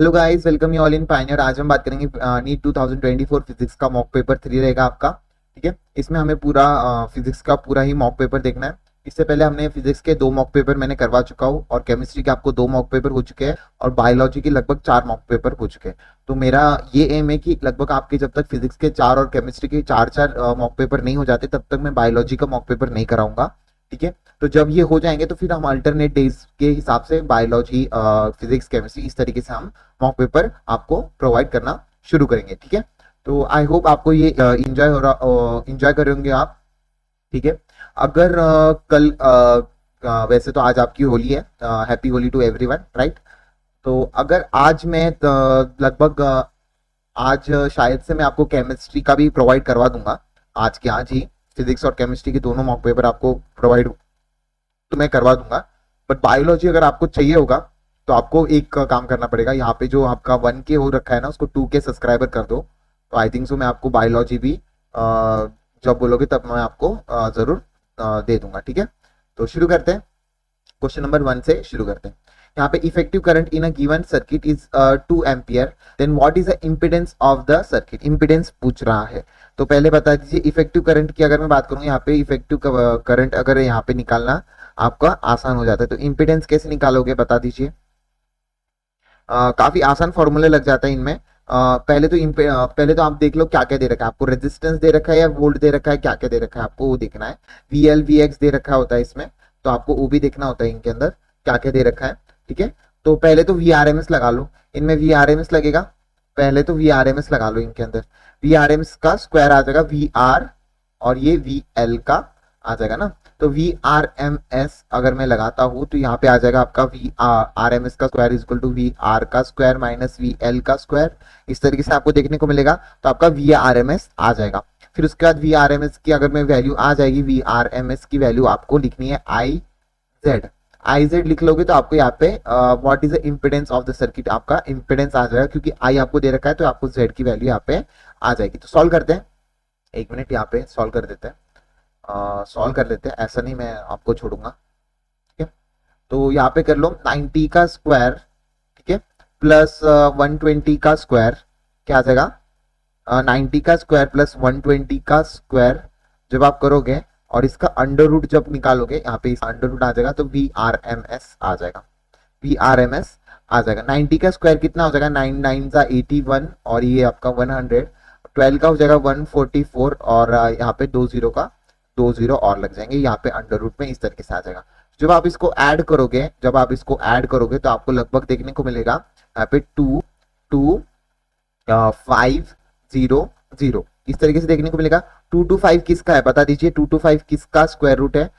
Hello guys, welcome you all in Pioneer. आज हम बात करेंगे नीट 2024 फिजिक्स का मॉक पेपर 3 रहेगा आपका। ठीक है, इसमें हमें पूरा फिजिक्स का पूरा ही मॉक पेपर देखना है। इससे पहले हमने फिजिक्स के 2 मॉक पेपर मैंने करवा चुका हूँ, और केमिस्ट्री के आपको 2 मॉक पेपर हो चुके हैं, और बायोलॉजी के लगभग 4 मॉक पेपर हो चुके हैं। तो मेरा ये एम है कि लगभग आपके जब तक फिजिक्स के 4 और केमिस्ट्री के 4 मॉक पेपर नहीं हो जाते, तब तक मैं बायोलॉजी का मॉक पेपर नहीं कराऊंगा। ठीक है, तो जब ये हो जाएंगे तो फिर हम अल्टरनेट डेज के हिसाब से बायोलॉजी, फिजिक्स, केमिस्ट्री इस तरीके से हम मॉक पेपर आपको प्रोवाइड करना शुरू करेंगे। ठीक है, तो आई होप आपको ये इंजॉय हो रहा, इंजॉय करेंगे आप। ठीक है, अगर कल वैसे तो आज आपकी होली है, happy Holi to everyone, right. तो अगर आज मैं लगभग आज शायद से मैं आपको केमिस्ट्री का भी प्रोवाइड करवा दूंगा, आज के आज ही फिजिक्स और केमिस्ट्री के दोनों मॉक पेपर आपको प्रोवाइड तो मैं करवा दूंगा। बट बायोलॉजी अगर आपको चाहिए होगा तो आपको एक काम करना पड़ेगा। यहाँ पे जो आपका 1K हो रखा है ना, उसको 2K सब्सक्राइबर कर दो। तो आई थिंक सो मैं आपको बायोलॉजी भी जब बोलोगे तब मैं आपको जरूर दे दूंगा। ठीक है, तो शुरू करते हैं। क्वेश्चन नंबर 1 से शुरू करते हैं। यहाँ पे effective current in a given circuit is 2 ampere, then what is the impedance of the circuit. Impedance पूछ रहा है, तो पहले बता दीजिए इफेक्टिव करंट की अगर मैं बात करूँ, यहाँ पे इफेक्टिव करंट अगर यहाँ पे निकालना आपका आसान हो जाता है। तो इम्पिडेंस कैसे निकालोगे बता दीजिए। काफी आसान फॉर्मूले लग जाता है इनमें। पहले तो आप देख लो क्या क्या दे रखा है आपको। रेजिस्टेंस दे रखा है या वोल्ट दे रखा है, क्या क्या दे रखा है आपको वो देखना है। VL VX दे रखा होता है इसमें, तो आपको वो भी देखना होता है इनके अंदर क्या क्या दे रखा है। ठीक है, तो पहले तो VRMS लगा लो। इनमें VRMS लगेगा, पहले तो VRMS लगा लो इनके अंदर। VRMS का स्क्वायर आ जाएगा VR, और ये VL का आ जाएगा ना। तो VRMS अगर मैं लगाता हूं तो यहाँ पे आ जाएगा आपका VRMS का square is equal to VR का स्क्वायर माइनस VL का स्क्वायर। इस तरीके से आपको देखने को मिलेगा, तो आपका VRMS आ जाएगा। फिर उसके बाद VRMS की अगर मैं वैल्यू आ जाएगी, VRMS की वैल्यू आपको लिखनी है I Z लिख लोगे तो आपको यहाँ पे what is the impedance of the circuit, आपका इम्पिडेंस आ जाएगा, क्योंकि I आपको दे रखा है तो आपको Z की वैल्यू यहाँ पे आ जाएगी। तो सॉल्व करते हैं, 1 मिनट यहाँ पे सॉल्व कर देते हैं। सॉल्व कर लेते हैं, ऐसा नहीं मैं आपको छोड़ूंगा। ठीक है, तो यहाँ पे कर लो 90 का स्क्वायर, ठीक है, प्लस 120 का स्क्वायर, क्या आ जाएगा 90 का स्क्वायर प्लस 120 का स्क्वायर जब आप करोगे और इसका अंडर रूट जब निकालोगे, यहाँ पे इसका अंडर रूट आ जाएगा तो VRMS आ जाएगा। VRMS आ जाएगा। 90 का स्क्वायर कितना हो जाएगा, 9 9 जा 81, और ये आपका 100, 12 का हो जाएगा 144, और यहाँ पे 2 जीरो और लग जाएंगे यहाँ पे अंडर रूट में, इस तरीके से आ जाएगा। जब आप इसको ऐड करोगे तो आपको लगभग देखने को मिलेगा यहाँ पे 22500 इस तरीके से देखने को मिलेगा। 225 किसका है बता दीजिए, 225 किसका स्क्वायर रूट है।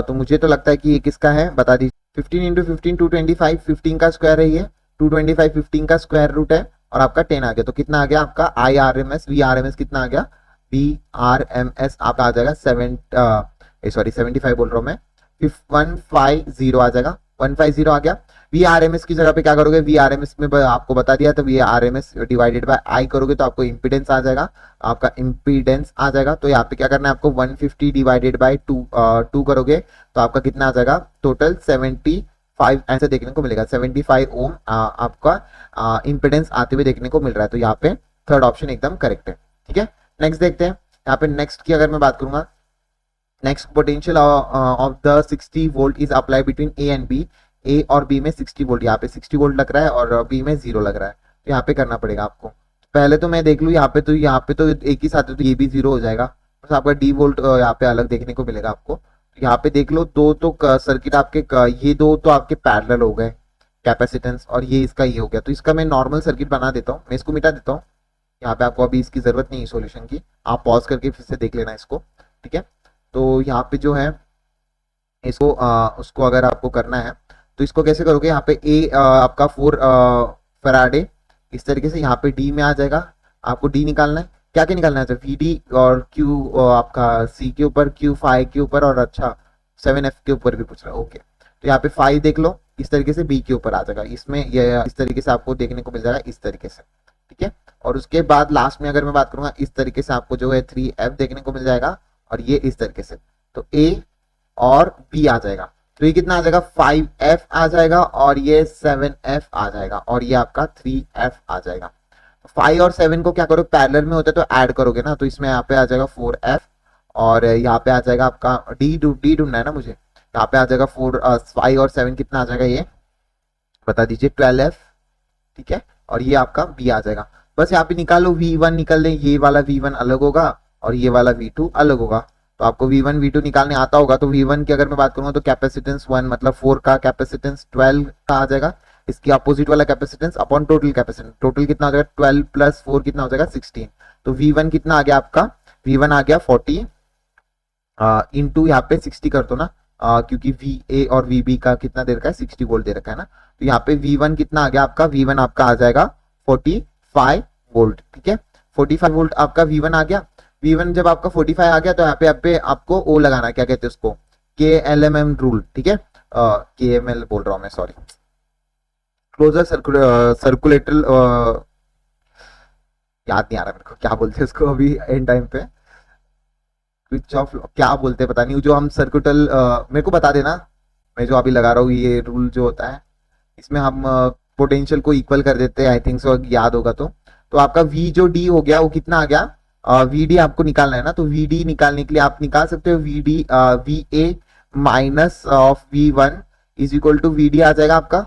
तो मुझे तो लगता है कि ये किसका है बता दीजिए। 15 इंटू 15 225, 15 का स्क्वायर है ये। 225 15 का स्क्वायर रूट है, और आपका 10 आ गया, तो कितना आ गया आपका VRMS कितना आ गया। VRMS आपका आ जाएगा 75 बोल रहा हूँ मैं, 150 आ जाएगा, 150 आ गया। VRMS की जगह पे क्या करोगे, VRMS में आपको बता दिया, तो VRMS डिवाइडेड बाय I करोगे तो आपको इम्पीडेंस आ जाएगा, आपका इम्पीडेंस आ जाएगा। तो यहाँ पे क्या करना है आपको, 150 डिवाइडेड बाय 2 करोगे तो आपका कितना आ जाएगा, टोटल 75 ऐसे देखने को मिलेगा। 75 ओम आपका इम्पीडेंस आते हुए देखने को मिल रहा है। तो यहाँ पे थर्ड ऑप्शन एकदम करेक्ट है। ठीक है, नेक्स्ट देखते हैं। यहाँ पे नेक्स्ट की अगर मैं बात करूंगा, next potential of the 60 volt is apply between A and B। A और B में 60 वोल्ट, यहाँ पे 60 वोल्ट लग रहा है और B में 0 लग रहा है, तो यहाँ पे करना पड़ेगा आपको। पहले तो मैं देख लूँ यहाँ पे तो एक ही साथ है, तो ये भी 0 हो जाएगा, बस आपका D वोल्ट यहाँ पे अलग देखने को मिलेगा आपको। यहाँ पे देख लो दो तो सर्किट आपके ये दो तो आपके पैरेलल हो गए, कैपेसिटेंस, और ये इसका ये हो गया। तो इसका मैं नॉर्मल सर्किट बना देता हूँ, मैं इसको मिटा देता हूँ। यहाँ पे आपको अभी इसकी जरूरत नहीं है सॉल्यूशन की, आप पॉज करके फिर से देख लेना इसको। ठीक है, तो यहाँ पे जो है इसको उसको अगर आपको करना है तो इसको कैसे करोगे, यहाँ पे आपका 4 फराडे, इस तरीके से यहाँ पे D में आ जाएगा। आपको D निकालना है, क्या क्या निकालना है, VD और Q आपका C के ऊपर, Q 5 के ऊपर, और अच्छा 7F के ऊपर भी पूछ रहा है। ओके, तो यहाँ पे 5 देख लो, इस तरीके से B के ऊपर आ जाएगा, इसमें ये इस तरीके से आपको देखने को मिल जाएगा, इस तरीके से। ठीक है, और उसके बाद लास्ट में अगर मैं बात करूंगा, इस तरीके से आपको जो है 3F देखने को मिल जाएगा, और ये इस तरीके से, तो A और B आ जाएगा। तो ये कितना आ जाएगा 5F आ जाएगा और ये 7F आ जाएगा और ये आपका 3F आ जाएगा। 5 और 7 को क्या करो, पैरेलल में होता है तो ऐड करोगे ना, तो इसमें यहाँ पे आ जाएगा 4F और यहाँ पे आ जाएगा आपका डी ढूंढना है ना मुझे, यहाँ पे आ जाएगा 5 और 7 कितना आ जाएगा ये बता दीजिए 12F, ठीक है, और ये आपका B आ जाएगा। बस यहाँ पे निकालो V1 निकल दें, ये वाला V1 अलग होगा और ये वाला V2 अलग होगा। तो आपको V1 V2 निकालने आता होगा तो V1 की अगर मैं बात करूंगा तो कैपेसिटेंस 1 मतलब 4 का कैपेसिटेंस 12 का आ जाएगा, इसकी अपोजिट वाला capacitance upon total capacitance, total कितना हो जाएगा 12 प्लस 4 कितना हो जाएगा 16। तो V1 कितना आ गया आपका, V1 आ गया 40 इंटू यहाँ पे 60 कर दो ना, क्योंकि VA और VB का कितना दे रखा है 60 वोल्ट दे रखा है ना, तो यहाँ पे V1 कितना आ गया आपका, V1 आपका आ जाएगा 45 वोल्ट, ठीक है, 45 वोल्ट आपका V1 आ गया। V1 जब आपका 45 आ गया तो यहाँ पे आपको ओ लगाना, क्या कहते हैं उसको, KLMM रूल, ठीक है, KML बोल रहा हूँ मैं, सॉरी, क्लोजर सर्कुलेटर, याद नहीं आ रहा मेरे को क्या बोलते हैं उसको अभी एंड टाइम पे, स्विच ऑफ क्या बोलते हैं पता नहीं, जो हम सर्कुटल, मेरे को बता देना, मैं जो अभी लगा रहा हूँ ये रूल जो होता है इसमें हम पोटेंशियल को इक्वल कर देते हैं, आई थिंक सो याद होगा तो आपका V जो D हो गया वो कितना आ गया, VD आपको निकालना है ना, तो VD निकालने के लिए आप निकाल सकते हो VD VA minus of V1 is equal to VD आ जाएगा आपका,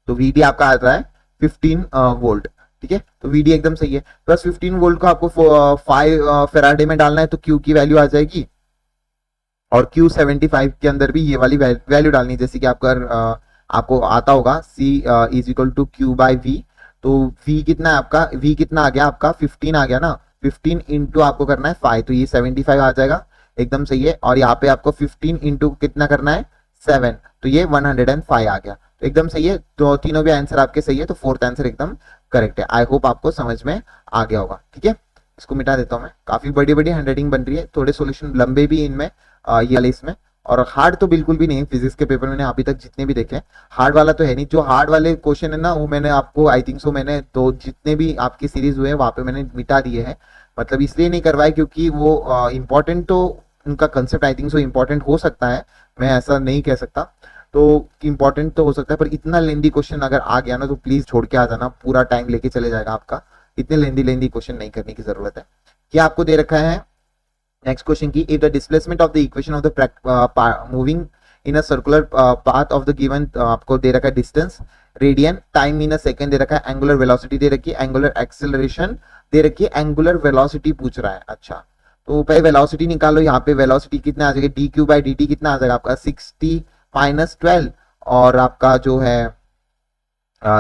तो VD आपका आ रहा है 15 वोल्ट, ठीक है, तो VD एकदम सही है। प्लस 15 वोल्ट को आपको 5 फेराडे में डालना है तो Q की वैल्यू आ जाएगी और Q75 के अंदर भी ये वाली वैल्यू डालनी है, जैसे कि आपको आता होगा C is equal to Q by V, तो V कितना है आपका, V कितना आ गया आपका 15 आ गया ना, 15 इंटू आपको करना है 5 तो ये 75 आ जाएगा, एकदम सही है, और यहाँ पे आपको 15 इंटू कितना करना है 7 तो ये 105 आ गया, तो एकदम सही है, तो तीनों भी आंसर आपके सही है, तो फोर्थ आंसर एकदम करेक्ट है। आई होप आपको समझ में आ गया होगा, ठीक है, इसको मिटा देता हूँ मैं, काफी बड़ी बड़ी हैंडराइटिंग बन रही है, थोड़े सॉल्यूशन लंबे भी इनमें ये वाले इसमें, और हार्ड तो बिल्कुल भी नहीं है, फिजिक्स के पेपर मैंने अभी तक जितने भी देखे हार्ड वाला तो है नहीं, जो हार्ड वाले क्वेश्चन है ना वो मैंने आपको आई थिंक सो मैंने तो जितने भी आपकी सीरीज हुए वहां पे मैंने मिटा दिए हैं, मतलब इसलिए नहीं करवाए क्योंकि वो इम्पोर्टेंट तो उनका कंसेप्ट आई थिंक सो इम्पोर्टेंट हो सकता है, मैं ऐसा नहीं कह सकता, तो इम्पोर्टेंट तो हो सकता है पर इतना लेंदी क्वेश्चन अगर आ गया ना तो प्लीज छोड़ के आ जाना, पूरा टाइम लेके चले जाएगा आपका, इतने लेंदी क्वेश्चन नहीं करने की जरूरत है। क्या आपको दे रखा है नेक्स्ट क्वेश्चन की, if the displacement of the equation of the moving in a circular path of the given, आपको दे रखा है distance radian, time in a second दे रखा है, एंगुलर वेलोसिटी दे रखी है, एंगुलर एक्सेलरेशन दे रखी है, एंगुलर वेलोसिटी पूछ रहा है। अच्छा तो पहले वेलोसिटी निकालो, यहाँ पे वेलोसिटी कितना आ जाएगा D Q by D T कितना आ जाएगा आपका 60 माइनस 12 और आपका जो है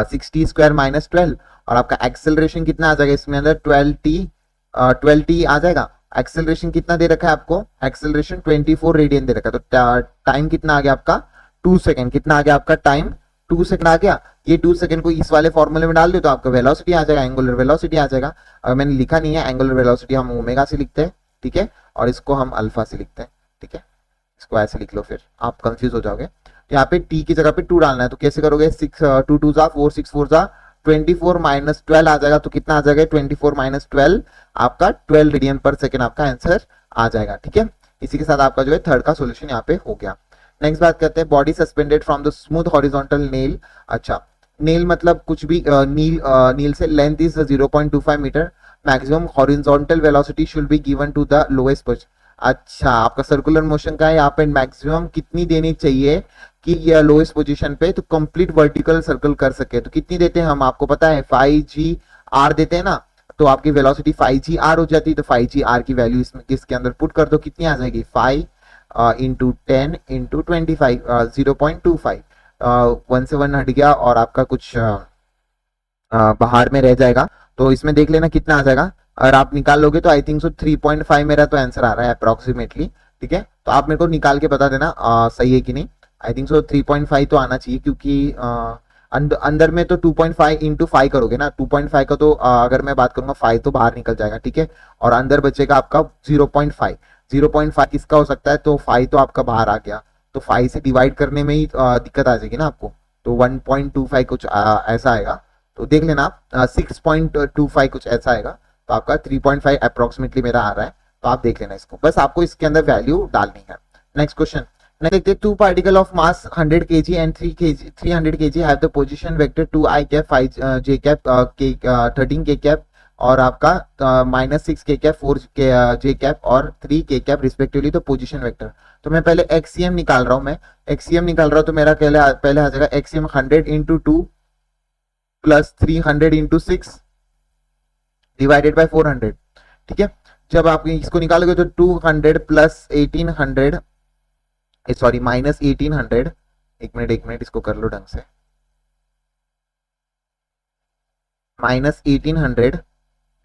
60 स्क्वायर माइनस 12 और आपका एक्सेलरेशन कितना आ जाएगा इसमें अंदर 12t आ जाएगा। एक्सेलरेशन कितना दे रखा है आपको, एक्सेलरेशन 24 रेडियन दे रखा है, तो टाइम कितना आ गया आपका 2 सेकंड, कितना आ गया आपका टाइम 2 सेकंड आ गया, ये 2 सेकंड को इस वाले फॉर्मूले में डाल दो तो आपका वेलोसिटी आ जाएगा, एंगुलर वेलोसिटी आ जाएगा। अगर मैंने लिखा नहीं है एंगुलर वेलोसिटी हम ओमेगा से लिखते हैं, ठीक है, और इसको हम अल्फा से लिखते हैं, ठीक है, इसको ऐसे लिख लो फिर आप कंफ्यूज हो जाओगे। यहाँ पे टी की जगह पे 2 डालना है तो कैसे करोगे, 6 2 2 जा 4 6 4 जा 24 माइनस 12 आ जाएगा, तो कितना आ जाएगा 24 माइनस 12 आपका 12 रेडियन पर सेकेंड आपका आंसर आ जाएगा, ठीक है। इसी के साथ आपका जो है थर्ड का सोल्यूशन यहाँ पे हो गया। नेक्स्ट बात करते हैं, body suspended from the smooth horizontal nail. अच्छा नेल मतलब कुछ भी नील से length is 0.25 metre, maximum horizontal velocity should be given to the lowest position. अच्छा आपका सर्कुलर मोशन का है, यहाँ पे मैक्सिमम कितनी देनी चाहिए कि ये लोएस्ट पोजीशन पे तो कंप्लीट वर्टिकल सर्कल कर सके, तो कितनी देते हैं हम, आपको पता है 5g_r देते हैं ना, तो आपकी वेलोसिटी 5g_r हो जाती है, तो 5g_r की वैल्यू इसमें इसके अंदर पुट कर दो, कितनी आ जाएगी 5 इंटू 10 इंटू 25 0.25, 1 से 1 हट गया और आपका कुछ बाहर में रह जाएगा, तो इसमें देख लेना कितना आ जाएगा, अगर आप निकाल लोगे तो आई थिंक सो 3.5 मेरा तो आंसर आ रहा है अप्रोक्सीमेटली, ठीक है, तो आप मेरे को निकाल के बता देना सही है कि नहीं। आई थिंक सो 3.5 तो आना चाहिए क्योंकि अंदर में तो 2.5 इंटू 5 करोगे ना, 2.5 का तो अगर मैं बात करूंगा 5 तो बाहर निकल जाएगा, ठीक है, और अंदर बचेगा आपका 0.5 किसका हो सकता है, तो 5 तो आपका बाहर आ गया, तो 5 से डिवाइड करने में ही दिक्कत आ जाएगी ना आपको, तो 1.25 कुछ ऐसा आएगा, तो देख लेना आप 6.25 कुछ ऐसा आएगा, तो आपका 3.5 अप्रोक्सीमेटली मेरा आ रहा है, तो आप देख लेना इसको, बस आपको इसके अंदर वैल्यू डालनी है। नेक्स्ट क्वेश्चन, Now देखते हैं, two particle of mass 100 kg and 300 kg have the position vector 2 I cap 5 j cap 13 k cap और आपका -6 k cap 4 j cap और 3 k cap रिस्पेक्टिवली। तो पोजीशन वेक्टर, तो मैं पहले एक्सीएम निकाल रहा हूं, तो मेरा पहले आ जाएगा एक्सीएम 100 into 2 plus 300 into 6 divided by 400। ठीक है, जब आप इसको निकालोगे तो 200 प्लस 1800 सॉरी माइनस 1800, एक मिनट इसको कर लो ढंग से, माइनस 1800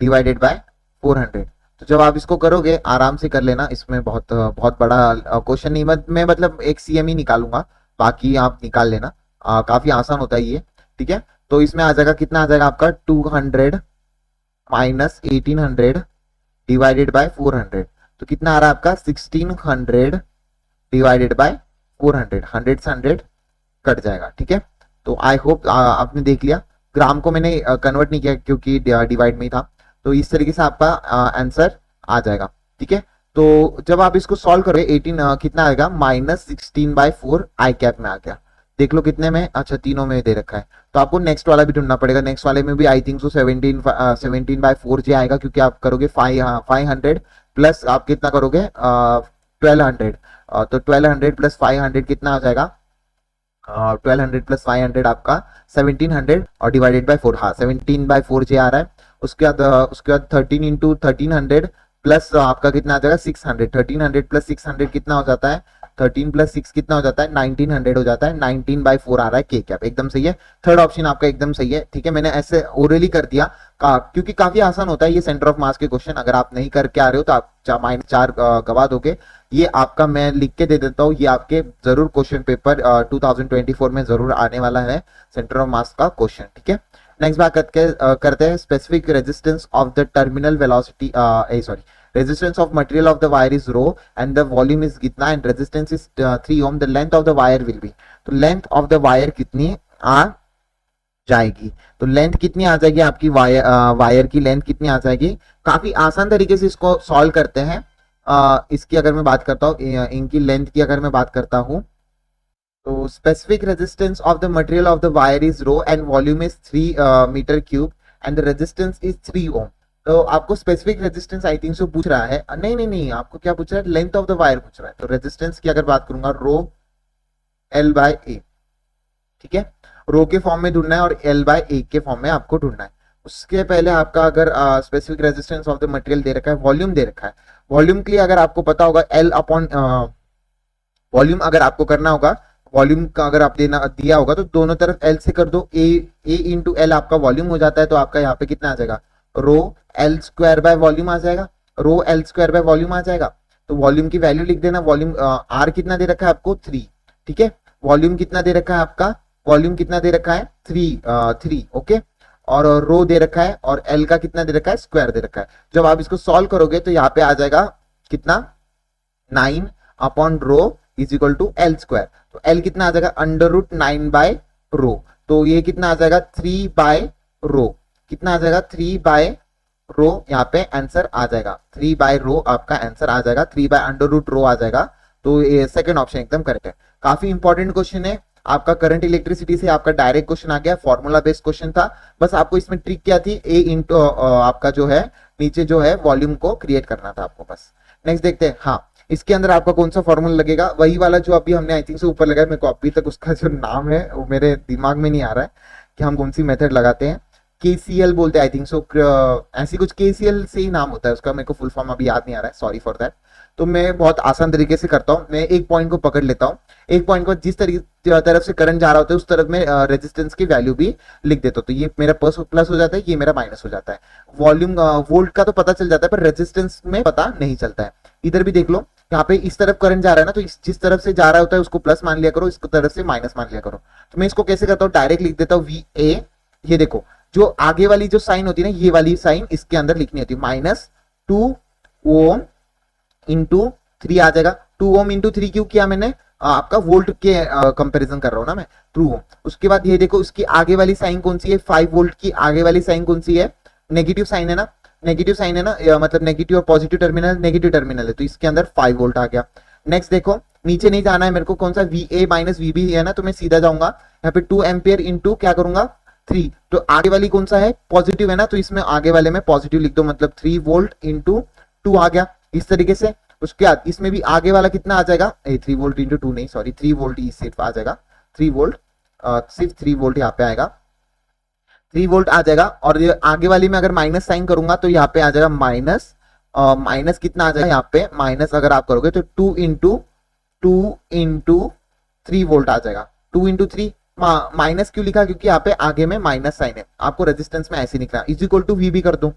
डिवाइडेड बाय 400। तो जब आप इसको करोगे आराम से कर लेना, इसमें बहुत बहुत बड़ा क्वेश्चन नहीं, मैं मतलब एक सीएम ही निकालूंगा, बाकी आप निकाल लेना, काफी आसान होता है ये। ठीक है, तो इसमें आ जाएगा, कितना आ जाएगा आपका 200 माइनस 1800 डिवाइडेड बाय 400, तो कितना आ रहा है आपका 1600 डिवाइडेड बाय 400, 100 से 100 कट जाएगा। ठीक है, तो आई होप आपने देख लिया, ग्राम को मैंने कन्वर्ट नहीं किया क्योंकि डिवाइड में ही था, तो इस तरीके से आपका आंसर आ जाएगा। ठीक है, तो जब आप इसको सॉल्व करोगे 18 कितना आएगा -16/4 आई कैप में आ गया। देख लो कितने में, अच्छा तीनों में दे रखा है, तो आपको नेक्स्ट वाला भी ढूंढना पड़ेगा। नेक्स्ट वाले में भी आई थिंक सो 17/4 जे आएगा, क्योंकि आप करोगे 500 प्लस आप कितना करोगे 1200, तो 1200 प्लस 500 कितना आ जाएगा 1200 प्लस 500 आपका 1700 और डिवाइडेड बाय 4, हाँ 17/4 जे आ रहा है। उसके बाद 13 इंटू 1300 प्लस आपका कितना आ जाएगा 600, 1300 प्लस 600 कितना हो जाता है 13 प्लस 6 कितना हो जाता है 1900 हो जाता है, 19/4 आ रहा है के कैप, एकदम सही है। थर्ड ऑप्शन आपका एकदम सही है। ठीक है, मैंने ऐसे ओरली कर दिया क्योंकि काफी आसान होता है ये सेंटर ऑफ मास के क्वेश्चन, अगर आप नहीं करके आ रहे हो तो आप -4 गवा दोगे। ये आपका मैं लिख के दे देता हूँ, ये आपके जरूर क्वेश्चन पेपर 2024 में जरूर आने वाला है सेंटर ऑफ मास का क्वेश्चन। ठीक है, नेक्स्ट बात करते हैं specific resistance of the terminal velocity sorry resistance of material of the wire is rho and the volume is कितना and resistance is 3 ohm, the length of the wire will be, तो length of the wire कितनी आ जाएगी, तो length कितनी आ जाएगी आपकी wire की length कितनी आ जाएगी। काफी आसान तरीके से इसको सॉल्व करते हैं। इसकी अगर मैं बात करता हूँ, इनकी लेंथ की अगर मैं बात करता हूँ, तो specific resistance of the material of the wire is rho and volume is 3 metre cube and the resistance is 3 ohm. तो आपको specific resistance I think so पूछ रहा है, नहीं आपको क्या पूछ रहा है, लेंथ ऑफ द वायर पूछ रहा है। तो रेजिस्टेंस की अगर बात करूंगा रो L/A, ठीक है, रो के फॉर्म में ढूंढना है और L/A के फॉर्म में आपको ढूंढना है। उसके पहले आपका अगर specific resistance of the material दे रखा है, वॉल्यूम दे रखा है, वॉल्यूम के लिए अगर आपको पता होगा वॉल्यूम अगर आपको करना होगा, वॉल्यूम का अगर आप दिया होगा तो दोनों तरफ L से कर दो, A इंटू L आपका वॉल्यूम हो जाता है, तो आपका यहाँ पे कितना आ जाएगा रो L² बाय वॉल्यूम आ जाएगा, रो L² बाय वॉल्यूम आ जाएगा। तो वॉल्यूम की वैल्यू लिख देना, वॉल्यूम R कितना दे रखा है आपको 3, ठीक है, वॉल्यूम कितना दे रखा है आपका, वॉल्यूम कितना दे रखा है 3, ओके, और रो दे रखा है और L का कितना दे रखा है स्क्वायर दे रखा है। जब आप इसको सॉल्व करोगे तो यहाँ पे आ जाएगा कितना 9 upon rho is equal to L², तो L कितना आ जाएगा √9 बाय रो, तो ये कितना आ जाएगा 3 बाय रो, कितना आ जाएगा 3 बाय रो, यहाँ पे आंसर आ जाएगा 3 बाय रो, आपका आंसर आ जाएगा 3 बाय √रो आ जाएगा। तो ये सेकंड ऑप्शन एकदम करेक्ट है। काफी इंपॉर्टेंट क्वेश्चन है आपका, करंट इलेक्ट्रिसिटी से आपका डायरेक्ट क्वेश्चन आ गया, फॉर्मूला बेस्ड क्वेश्चन था, बस आपको इसमें ट्रिक क्या थी, A इंटू आपका जो है नीचे जो है वॉल्यूम को क्रिएट करना था आपको बस। नेक्स्ट देखते हैं, हाँ इसके अंदर आपका कौन सा फॉर्मूला लगेगा, वही वाला जो अभी हमने आई थिंक से ऊपर लगाया, मेरे को अभी तक उसका जो नाम है वो मेरे दिमाग में नहीं आ रहा है कि हम कौन सी मेथड लगाते हैं, KCL बोलते हैं आई थिंक सो, ऐसी कुछ KCL से ही नाम होता है उसका, मेरे को फुल फॉर्म अभी याद नहीं आ रहा है, सॉरी फॉर दैट। तो मैं बहुत आसान तरीके से करता हूँ, मैं एक पॉइंट को पकड़ लेता हूँ, एक पॉइंट को जिस तरफ से करंट जा रहा होता है उस तरफ में रेजिस्टेंस की वैल्यू भी लिख देता हूँ, तो ये मेरा प्लस हो जाता है, ये मेरा माइनस हो जाता है। वॉल्यूम वोल्ट का तो पता चल जाता है पर रेजिस्टेंस में पता नहीं चलता है। इधर भी देख लो, यहाँ पे इस तरफ करंट जा रहा है ना, तो जिस तरफ से जा रहा होता है उसको प्लस मान लिया करो, इस तरफ से माइनस मान लिया करो। तो मैं इसको कैसे करता हूँ, डायरेक्ट लिख देता हूँ VA, ये देखो जो आगे वाली जो साइन होती है ना, ये वाली साइन इसके अंदर लिखनी होती है, -2 ओम इंटू 3 आ जाएगा। 2 ओम इंटू 3 क्यों किया मैंने, आपका वोल्ट के कंपैरिजन कर रहा हूं ना मैं, 2 ओम। उसके बाद ये देखो उसकी आगे वाली साइन कौन सी है, 5 वोल्ट की आगे वाली साइन कौन सी है, नेगेटिव साइन है ना, नेगेटिव साइन है ना, मतलब नेगेटिव और पॉजिटिव टर्मिनल नेगेटिव टर्मिनल है, तो इसके अंदर 5 वोल्ट आ गया। नेक्स्ट देखो, नीचे नहीं जाना है मेरे को, कौन सा VA माइनस VB है ना, तो मैं सीधा जाऊंगा यहाँ पे 2 एम्पियर इंटू क्या करूंगा 3, तो आगे वाली कौन सा है पॉजिटिव है ना, तो इसमें आगे वाले में पॉजिटिव लिख दो, मतलब 3 वोल्ट इंटू 2 आ गया इस तरीके से। उसके बाद इसमें भी आगे वाला कितना आ जाएगा, 3 वोल्ट इंटू 2 नहीं सॉरी 3 वोल्ट ही सिर्फ आ जाएगा, 3 वोल्ट, सिर्फ 3 वोल्ट यहाँ पे आएगा, 3 वोल्ट आ जाएगा। और ये आगे वाली में अगर माइनस साइन करूंगा तो यहाँ पे आ जाएगा माइनस, माइनस कितना आ जाएगा यहाँ पे माइनस, अगर आप करोगे तो 2 इंटू 3 वोल्ट आ जाएगा, 2 इंटू 3 माइनस क्यों लिखा, क्योंकि यहाँ पे आगे में माइनस साइन है, आपको रेजिस्टेंस में ऐसे निकला, इज इक्वल टू VB कर दो।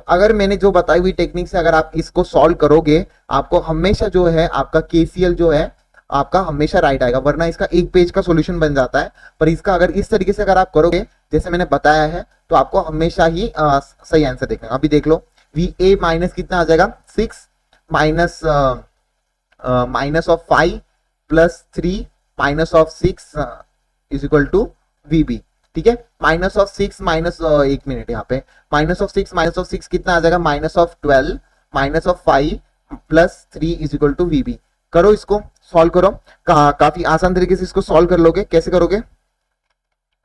अगर मैंने जो बताई हुई टेक्निक से अगर आप इसको सॉल्व करोगे, आपको हमेशा जो है आपका KCL जो है आपका हमेशा राइट आएगा, वरना इसका एक पेज का सॉल्यूशन बन जाता है। पर इसका अगर इस तरीके से अगर आप करोगे जैसे मैंने बताया है, तो आपको हमेशा ही सही आंसर देखना। अभी देख लो, VA माइनस कितना आ जाएगा 6 minus minus of 5 plus 3 minus of 6 is equal to VB, ठीक है। माइनस ऑफ 6 माइनस, एक मिनट, यहाँ पे माइनस ऑफ 6 कितना आ जाएगा minus of 12 minus of 5 plus 3 is equal to VB। करो इसको सॉल्व करो, काफी आसान तरीके से इसको सॉल्व कर लोगे। कैसे करोगे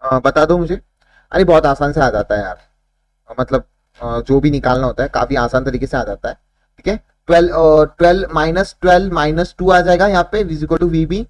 बता दो मुझे। अरे बहुत आसान से आ जाता है यार, मतलब जो भी निकालना होता है काफी आसान तरीके से आ जाता है, ठीक है। 12 माइनस 2 आ जाएगा यहाँ पे is equal to VB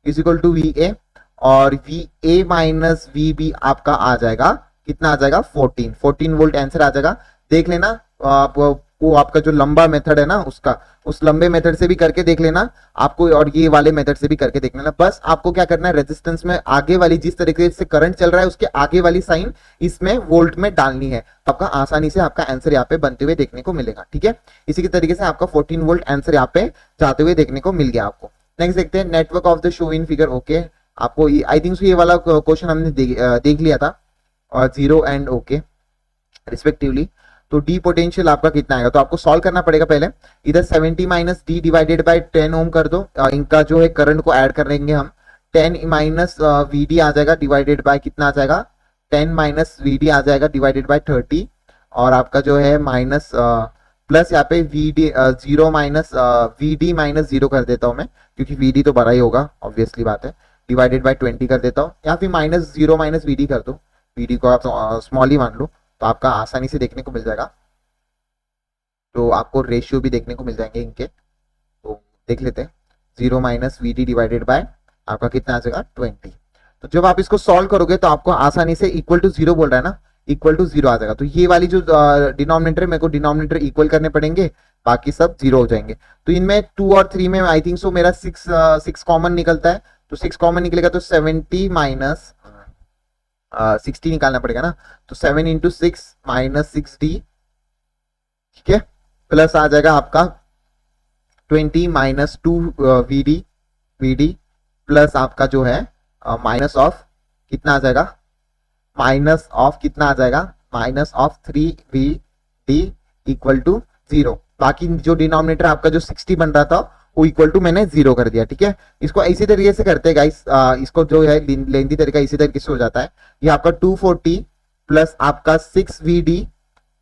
is equal to VA, और VA माइनस VB आपका आ जाएगा कितना आ जाएगा 14 वोल्ट आंसर आ जाएगा। देख लेना आप, वो आपका जो लंबा मेथड है ना उसका, उस लंबे मेथड से भी करके देख लेना आपको, और ये वाले मेथड से भी करके देख लेना। बस आपको क्या करना है, रेजिस्टेंस में आगे वाली जिस तरीके से करंट चल रहा है उसके आगे वाली साइन इसमें वोल्ट में डालनी है, आपका आसानी से आपका आंसर यहाँ पे बनते हुए देखने को मिलेगा, ठीक है। इसी के तरीके से आपका 14 वोल्ट आंसर यहाँ पे जाते हुए देखने को मिल गया आपको। नेक्स्ट देखते हैं, network of the show in figure. Okay, आपको आई थिंक ये वाला क्वेश्चन हमने देख लिया था, और 0 एंड ओके रिस्पेक्टिवली। तो डी पोटेंशियल आपका कितना आएगा, तो आपको सॉल्व करना पड़ेगा पहले। इधर 70 माइनस डी डिवाइडेड बाय 10 ओम कर दो, इनका जो है करंट को ऐड कर लेंगे हम। 10 माइनस VD आ जाएगा डिवाइडेड बाय कितना आ जाएगा 10 माइनस VD आ जाएगा डिवाइडेड बाय 30, और आपका जो है माइनस प्लस यहाँ पे VD 0 माइनस VD माइनस 0 कर देता हूँ मैं, क्योंकि VD तो बड़ा ही होगा ऑब्वियसली बात है, डिवाइडेड बाय 20 कर देता हूँ, या फिर माइनस 0 माइनस VD कर दो, VD को आप स्मॉल ही मान लो, तो आपका आसानी से देखने को मिल जाएगा। तो आपको रेशियो भी देखने को मिल जाएंगे इनके, तो देख लेते हैं। 0 माइनस VD डिवाइडेड बाय आपका कितना आ जाएगा 20। तो जब आप इसको सॉल्व करोगे तो आपको आसानी से इक्वल टू 0 बोल रहा है ना, इक्वल टू 0 आ जाएगा। तो ये वाली जो डिनोमिनेटर, मेरे को डिनोमिनेटर इक्वल करने पड़ेंगे, बाकी सब 0 हो जाएंगे। तो इनमें 2 और 3 में आई थिंक सो मेरा 6 कॉमन निकलता है, तो 6 कॉमन निकलेगा तो 70 माइनस 60 निकालना पड़ेगा ना, तो 7 इंटू 6 माइनस 6D, ठीक है, प्लस आ जाएगा आपका 20 माइनस 2 VD प्लस आपका जो है माइनस ऑफ कितना आ जाएगा, माइनस ऑफ कितना आ जाएगा, minus of 3VD equal to 0। बाकी जो डिनोमिनेटर आपका जो 60 बन रहा था वो इक्वल टू मैंने 0 कर दिया, ठीक है। इसको इसी तरीके से करते हैं गाइस, इसको जो है लेंथी तरीका इसी तरीके से हो जाता है। ये आपका 240 प्लस आपका 6VD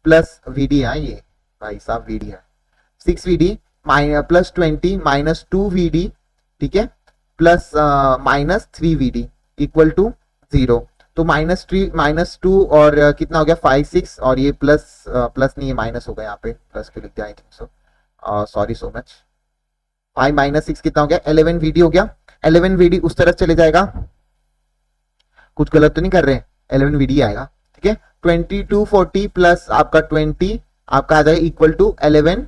प्लस VD है, ये भाई साहब VD है 6VD प्लस 20 माइनस 2VD, ठीक है, plus minus 3VD equal to 0। तो माइनस 2 और कितना हो गया 5 6, और ये प्लस नहीं है माइनस होगा, यहाँ पे प्लस क्यों लिख दिया, आई थिंक सो, सॉरी सो मच। 5 माइनस 6 कितना हो गया 11VD हो गया। 11VD उस तरफ चले जाएगा, कुछ गलत तो नहीं कर रहे हैं, 11VD आएगा, ठीक है। 2240 प्लस आपका 20 आपका आ जाएगा इक्वल टू 11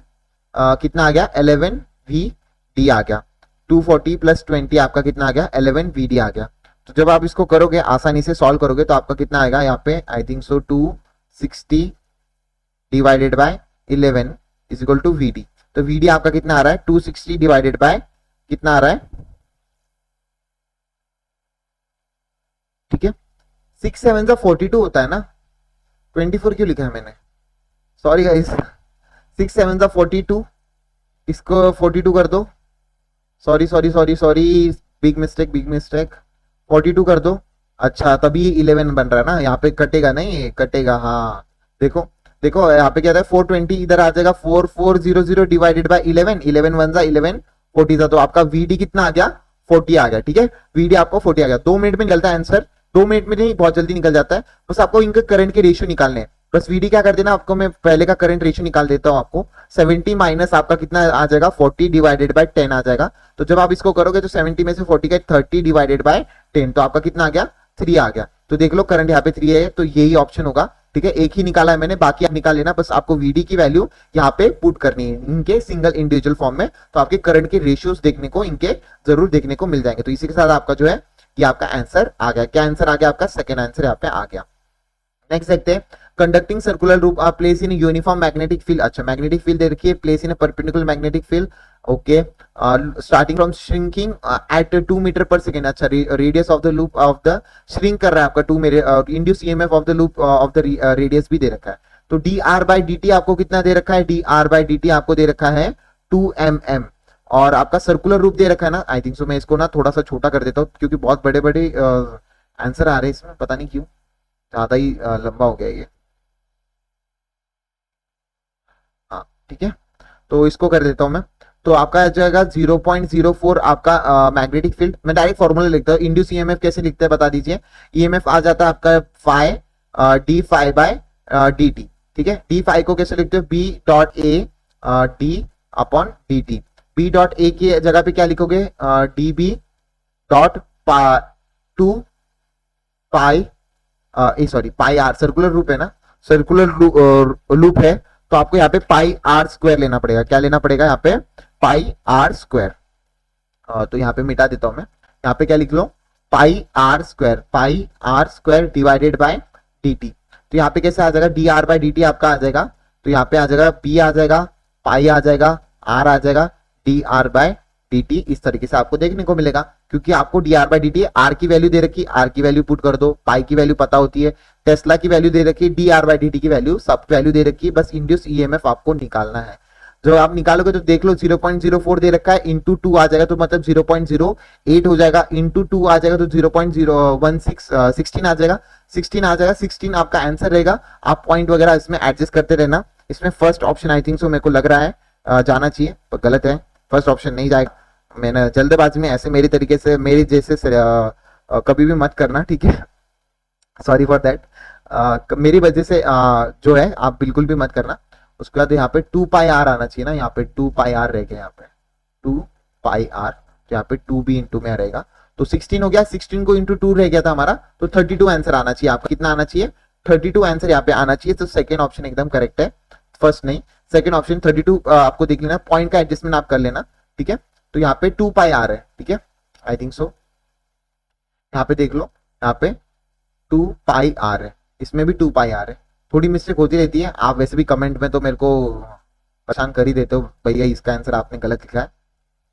कितना आ गया 11VD आ गया। 240 प्लस 20 आपका कितना आ गया 11VD आ गया। तो जब आप इसको करोगे आसानी से सॉल्व करोगे तो आपका कितना आएगा यहाँ पे, I think so 260 divided by 11 is equal to VD। तो VD आपका कितना आ रहा है 260 डिवाइडेड बाय कितना आ रहा है, ठीक है, 6 7 42 होता है ना, 24 क्यों लिखा है मैंने, सॉरी गाइस, 6 7 42, इसको 42 कर दो, सॉरी बिग मिस्टेक 42 कर दो। अच्छा तभी 11 बन रहा है ना, यहाँ पे कटेगा नहीं, कटेगा, हाँ देखो यहाँ पे क्या था 420 इधर आ जाएगा 4400 डिवाइडेड बाय 11 11 1 जा 11 40 था, तो आपका वीडी कितना आ गया, 40 आ गया। ठीक है, वीडी आपको 40 आ गया। 2 मिनट में निकलता है आंसर, 2 मिनट में नहीं, बहुत जल्दी निकल जाता है। बस आपको इनके करंट के रेशियो निकालने हैं। बस वीडी क्या कर देना, आपको मैं पहले का करंट रेशियो निकाल देता हूं। आपको 70 माइनस आपका कितना आ जाएगा, 40 डिवाइडेड बाय 10 आ जाएगा। तो जब आप इसको करोगे तो 70 में से 40 का 30 डिवाइडेड बाय 10, तो आपका कितना आ गया, 3 आ गया। तो देख लो करंट यहाँ पे 3 है, तो यही ऑप्शन होगा। ठीक है, एक ही निकाला है मैंने, बाकी आप निकाल लेना। बस आपको वीडी की वैल्यू यहाँ पे पुट करनी है इनके सिंगल इंडिविजुअल फॉर्म में, तो आपके करंट के रेशियोज देखने को इनके जरूर देखने को मिल जाएंगे। तो इसी के साथ आपका जो है ये आपका आंसर आ गया। क्या आंसर आ गया आपका, सेकंड आंसर यहाँ पे आ गया। नेक्स्ट देखते हैं, conducting circular loop are place in uniform magnetic field. अच्छा, मैग्नेटिक फील्ड दे रखी है, place in a perpendicular magnetic field. Okay, starting from shrinking at 2 metre पर सेकेंड। अच्छा, radius of the loop of the shrink कर रहा है आपका 2 metre, induce EMF of the loop of the radius भी दे रखा है। तो D are by D T आपको कितना दे रखा है, D R by D T आपको दे रखा है 2 mm, और आपका सर्कुलर रूप दे रखा है ना। आई थिंक सो मैं इसको ना थोड़ा सा छोटा कर देता हूँ, क्योंकि बहुत बड़े बड़े आंसर आ रहे हैं इसमें, पता नहीं क्यों, ज्यादा ही लंबा हो गया ये। हाँ ठीक है, तो इसको कर देता हूं मैं। तो आपका आ जाएगा 0.04 आपका मैग्नेटिक फील्ड। मैं डायरेक्ट फॉर्मूला लिखता हूँ, इंड्यूस ईएमएफ कैसे लिखते हैं बता दीजिए। ईएमएफ आ जाता है आपका phi D phi by D T. ठीक है, डी फाई को कैसे लिखते हो, B dot A D upon D T. B dot A की जगह पे क्या लिखोगे, D B dot 2 pi sorry pi R, circular loop है ना, सर्कुलर लूप है, तो आपको यहाँ पे पाई आर स्क्वायर लेना पड़ेगा। क्या लेना पड़ेगा यहाँ पे, पाई आर स्क्वायर। तो यहाँ पे मिटा देता हूं मैं, यहाँ पे क्या लिख लो, pi r square divided by D t. तो यहाँ पे कैसे आ जाएगा, D R by D t आपका आ जाएगा। तो यहाँ पे आ जाएगा बी आ जाएगा, पाई आ जाएगा, आर आ जाएगा, D R by D T. इस तरीके से आपको देखने को मिलेगा, क्योंकि आपको D are by D T, R की वैल्यू दे रखी, आर की वैल्यू पुट कर दो, पाई की वैल्यू पता होती है, टेस्ला की वैल्यू दे रखी है, D R by D T की वैल्यू, सब वैल्यू दे रखी है। बस इंड्यूस ईएमएफ आपको निकालना है। जो आप निकालोगे तो देख लो 0.04 दे रखा है, इंटू 2 आ जाएगा तो मतलब 0.08 हो जाएगा, इंटू 2 आ जाएगा तो 0.016 आ जाएगा, 16 आ जाएगा, 16 आपका आंसर रहेगा। आप पॉइंट वगैरह इसमें एडजस्ट करते रहना। इसमें फर्स्ट ऑप्शन आई थिंक सो मेरे को लग रहा है जाना चाहिए, पर गलत है, फर्स्ट ऑप्शन नहीं जाएगा। मैंने जल्दबाजी में ऐसे मेरी तरीके से मेरी जैसे कभी भी मत करना, ठीक है, सॉरी फॉर दैट। मेरी वजह से जो है आप बिल्कुल भी मत करना। उसके बाद यहाँ पे 2 पाई आर आना चाहिए ना, यहाँ पे 2 पाई आर रह गया, यहाँ पे 2 पाई आर, तो यहाँ पे 2 भी इंटू में रहेगा, तो 16 हो गया, 16 को इंटू 2 रह गया था हमारा, तो 32 आंसर आना चाहिए आपका। कितना आना चाहिए, 32 आंसर यहाँ पे आना चाहिए। तो सेकेंड ऑप्शन एकदम करेक्ट है, फर्स्ट नहीं, सेकेंड ऑप्शन 32 आपको देख लेना, पॉइंट का एडजस्टमेंट आप कर लेना। ठीक है, तो यहाँ पे 2 पाई आर है, ठीक है, आई थिंक सो यहाँ पे देख लो, यहाँ पे 2 पाई आर है, इसमें भी 2 पाई आर है। थोड़ी मिस्टेक होती रहती है, आप वैसे भी कमेंट में तो मेरे को परेशान कर ही देते हो, भैया इसका आंसर आपने गलत लिखा है,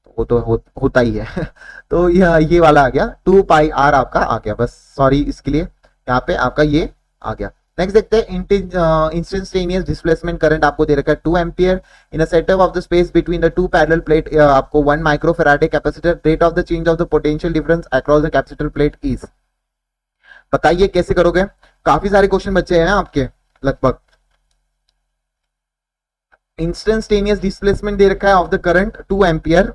तो वो तो होता ही है। तो ये वाला आ गया, 2 पाई आर आपका आ गया, बस सॉरी इसके लिए, यहाँ पे आपका ये आ गया। नेक्स्ट देखते हैं, इंस्टेंटेनियस डिस्प्लेसमेंट करंट आपको दे रखा है 2 ampere in a setup of the space between the 2 parallel plate, आपको 1 microfarad capacitor, rate of the change of the potential difference across the capacitor plate is. बताइए कैसे करोगे, काफी सारे क्वेश्चन बचे हैं आपके लगभग। इंस्टेंटेनियस डिस्प्लेसमेंट दे रखा है of the current 2 ampere,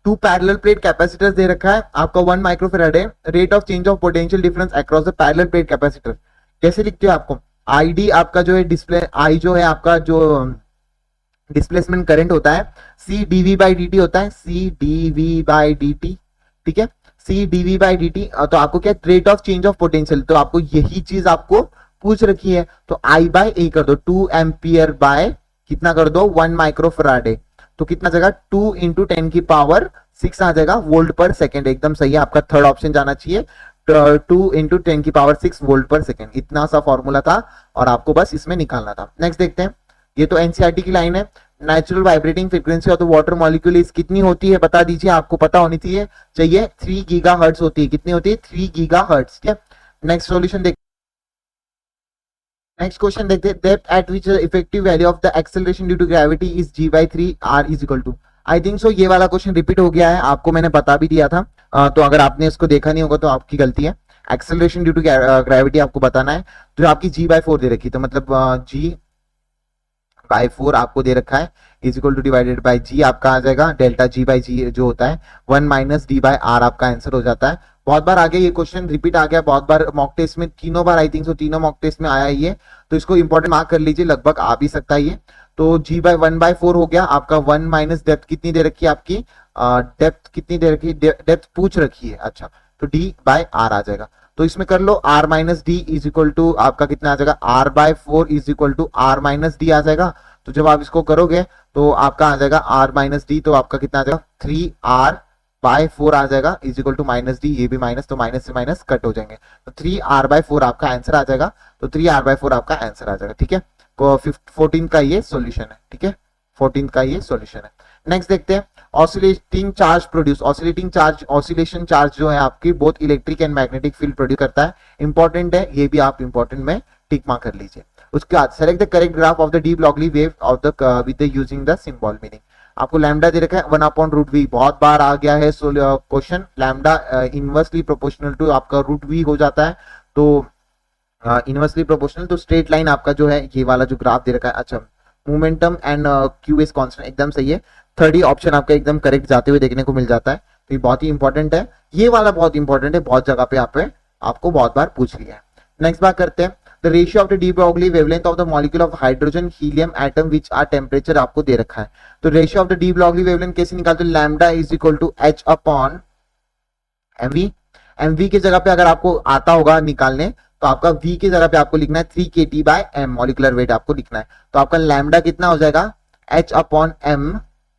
2 parallel plate capacitors दे रखा है आपका 1 microfarad, rate of change of potential difference across the parallel plate capacitor. कैसे लिखते हो आपको, आई डी आपका जो है डिस्प्ले, आई जो है आपका जो डिस्प्लेसमेंट करंट होता है, सी डीवी बाई डी टी होता है, सी डीवी बाई डी टी, ठीक है, सी डीवी बाई डी टी। तो आपको क्या, rate of change of potential, तो आपको यही चीज आपको पूछ रखी है, तो आई बाय ए कर दो, 2 एम्पियर बाय कितना कर दो, 1 माइक्रोफैराडे, तो कितना जगह 2 इंटू 10 की पावर 6 आ जाएगा वोल्ट पर सेकेंड। एकदम सही है, आपका थर्ड ऑप्शन जाना चाहिए, 2 इंटू 10 की पावर 6 वोल्ट पर सेकेंड। इतना सा फॉर्मूला था और आपको बस इसमें निकालना था। नेक्स्ट देखते हैं, ये तो एनसीईआरटी की लाइन है, natural vibrating frequency of the water molecule कितनी होती है बता दीजिए, आपको पता होनी चाहिए 3 गीगाहर्ट्ज होती है। कितनी होती है, 3 गीगाहर्ट्ज। ठीक है, नेक्स्ट सॉल्यूशन देखते, नेक्स्ट क्वेश्चन देखते हैं, depth at which effective value of the acceleration due to gravity is g/3 r is equal to. I think so ये वाला क्वेश्चन रिपीट हो गया है, आपको मैंने बता भी दिया था, तो अगर आपने इसको देखा नहीं होगा तो आपकी गलती है। एक्सेलरेशन ड्यू टू ग्रेविटी आपको बताना है, जो आपकी g/4 दे रखी, तो मतलब g बाय 4 आपको दे रखा है, is equal to divided by g आपका आ जाएगा, डेल्टा जी बाय जी जो होता है 1 माइनस डी बाय आर आपका आंसर हो जाता है। बहुत बार आगे ये क्वेश्चन रिपीट आ गया, बहुत बार मॉक टेस्ट में, तीनों बार आई थिंक सो तीनों मॉक टेस्ट में आया है ये, तो इसको इंपॉर्टेंट मार्क कर लीजिए, लगभग आ भी सकता है ये। तो जी बाय 1/4 हो गया आपका, 1 माइनस डेप्थ कितनी दे रखी है आपकी, डेप्थ कितनी दे रखी है, डेप्थ पूछ रखी है, अच्छा तो डी बाय आर आ जाएगा। तो इसमें कर लो r minus d is equal to आपका कितना आ जाएगा, r by 4 is equal to r minus d आ जाएगा। तो जब आप इसको करोगे तो आपका आ जाएगा आर माइनस डी, तो आपका कितना आ जाएगा 3r/4 आ जाएगा is equal to minus D, ये भी माइनस, तो माइनस से माइनस कट हो जाएंगे, तो 3r/4 आपका आंसर आ जाएगा। तो 3r/4 आपका आंसर आ जाएगा, ठीक है। 14 का ये सॉल्यूशन है, ठीक है, 14 का ये सॉल्यूशन है। नेक्स्ट देखते हैं, oscillating charge produce, oscillating charge, oscillation charge जो है आपकी both electric and magnetic field produce करता है, इंपॉर्टेंट है ये भी, आप इंपॉर्टेंट में टिक मार्क कर लीजिए। उसके बाद select the correct graph of the de Broglie wave of the with the using the symbol meaning. आपको लैम्डा दे रखा है 1/√v, बहुत बार आ गया है question, lambda inversely proportional to आपका √v हो जाता है, तो इनवर्सली प्रोपोर्शनल, तो स्ट्रेट लाइन आपका जो है ये वाला जो ग्राफ दे रखा है, अच्छा momentum and Q is constant, एकदम सही है, थर्ड ऑप्शन आपका एकदम करेक्ट जाते हुए देखने को मिल जाता है, तो ये बहुत ही इंपॉर्टेंट है, ये वाला बहुत इंपॉर्टेंट है, बहुत जगह पे आप आपको बहुत बार पूछ लिया है। नेक्स्ट बात करते हैं, the ratio of the de Broglie wavelength of the molecule of hydrogen helium atom which are temperature आपको दे रखा है, तो ratio of the de Broglie wavelength कैसे निकालते हैं, lambda is equal to H upon MV, MV की जगह पे अगर आपको आता होगा निकालने तो आपका v की जगह पे आपको लिखना है 3kT/m, मॉलिकुलर वेट आपको लिखना है, तो आपका लैम्डा कितना हो जाएगा h upon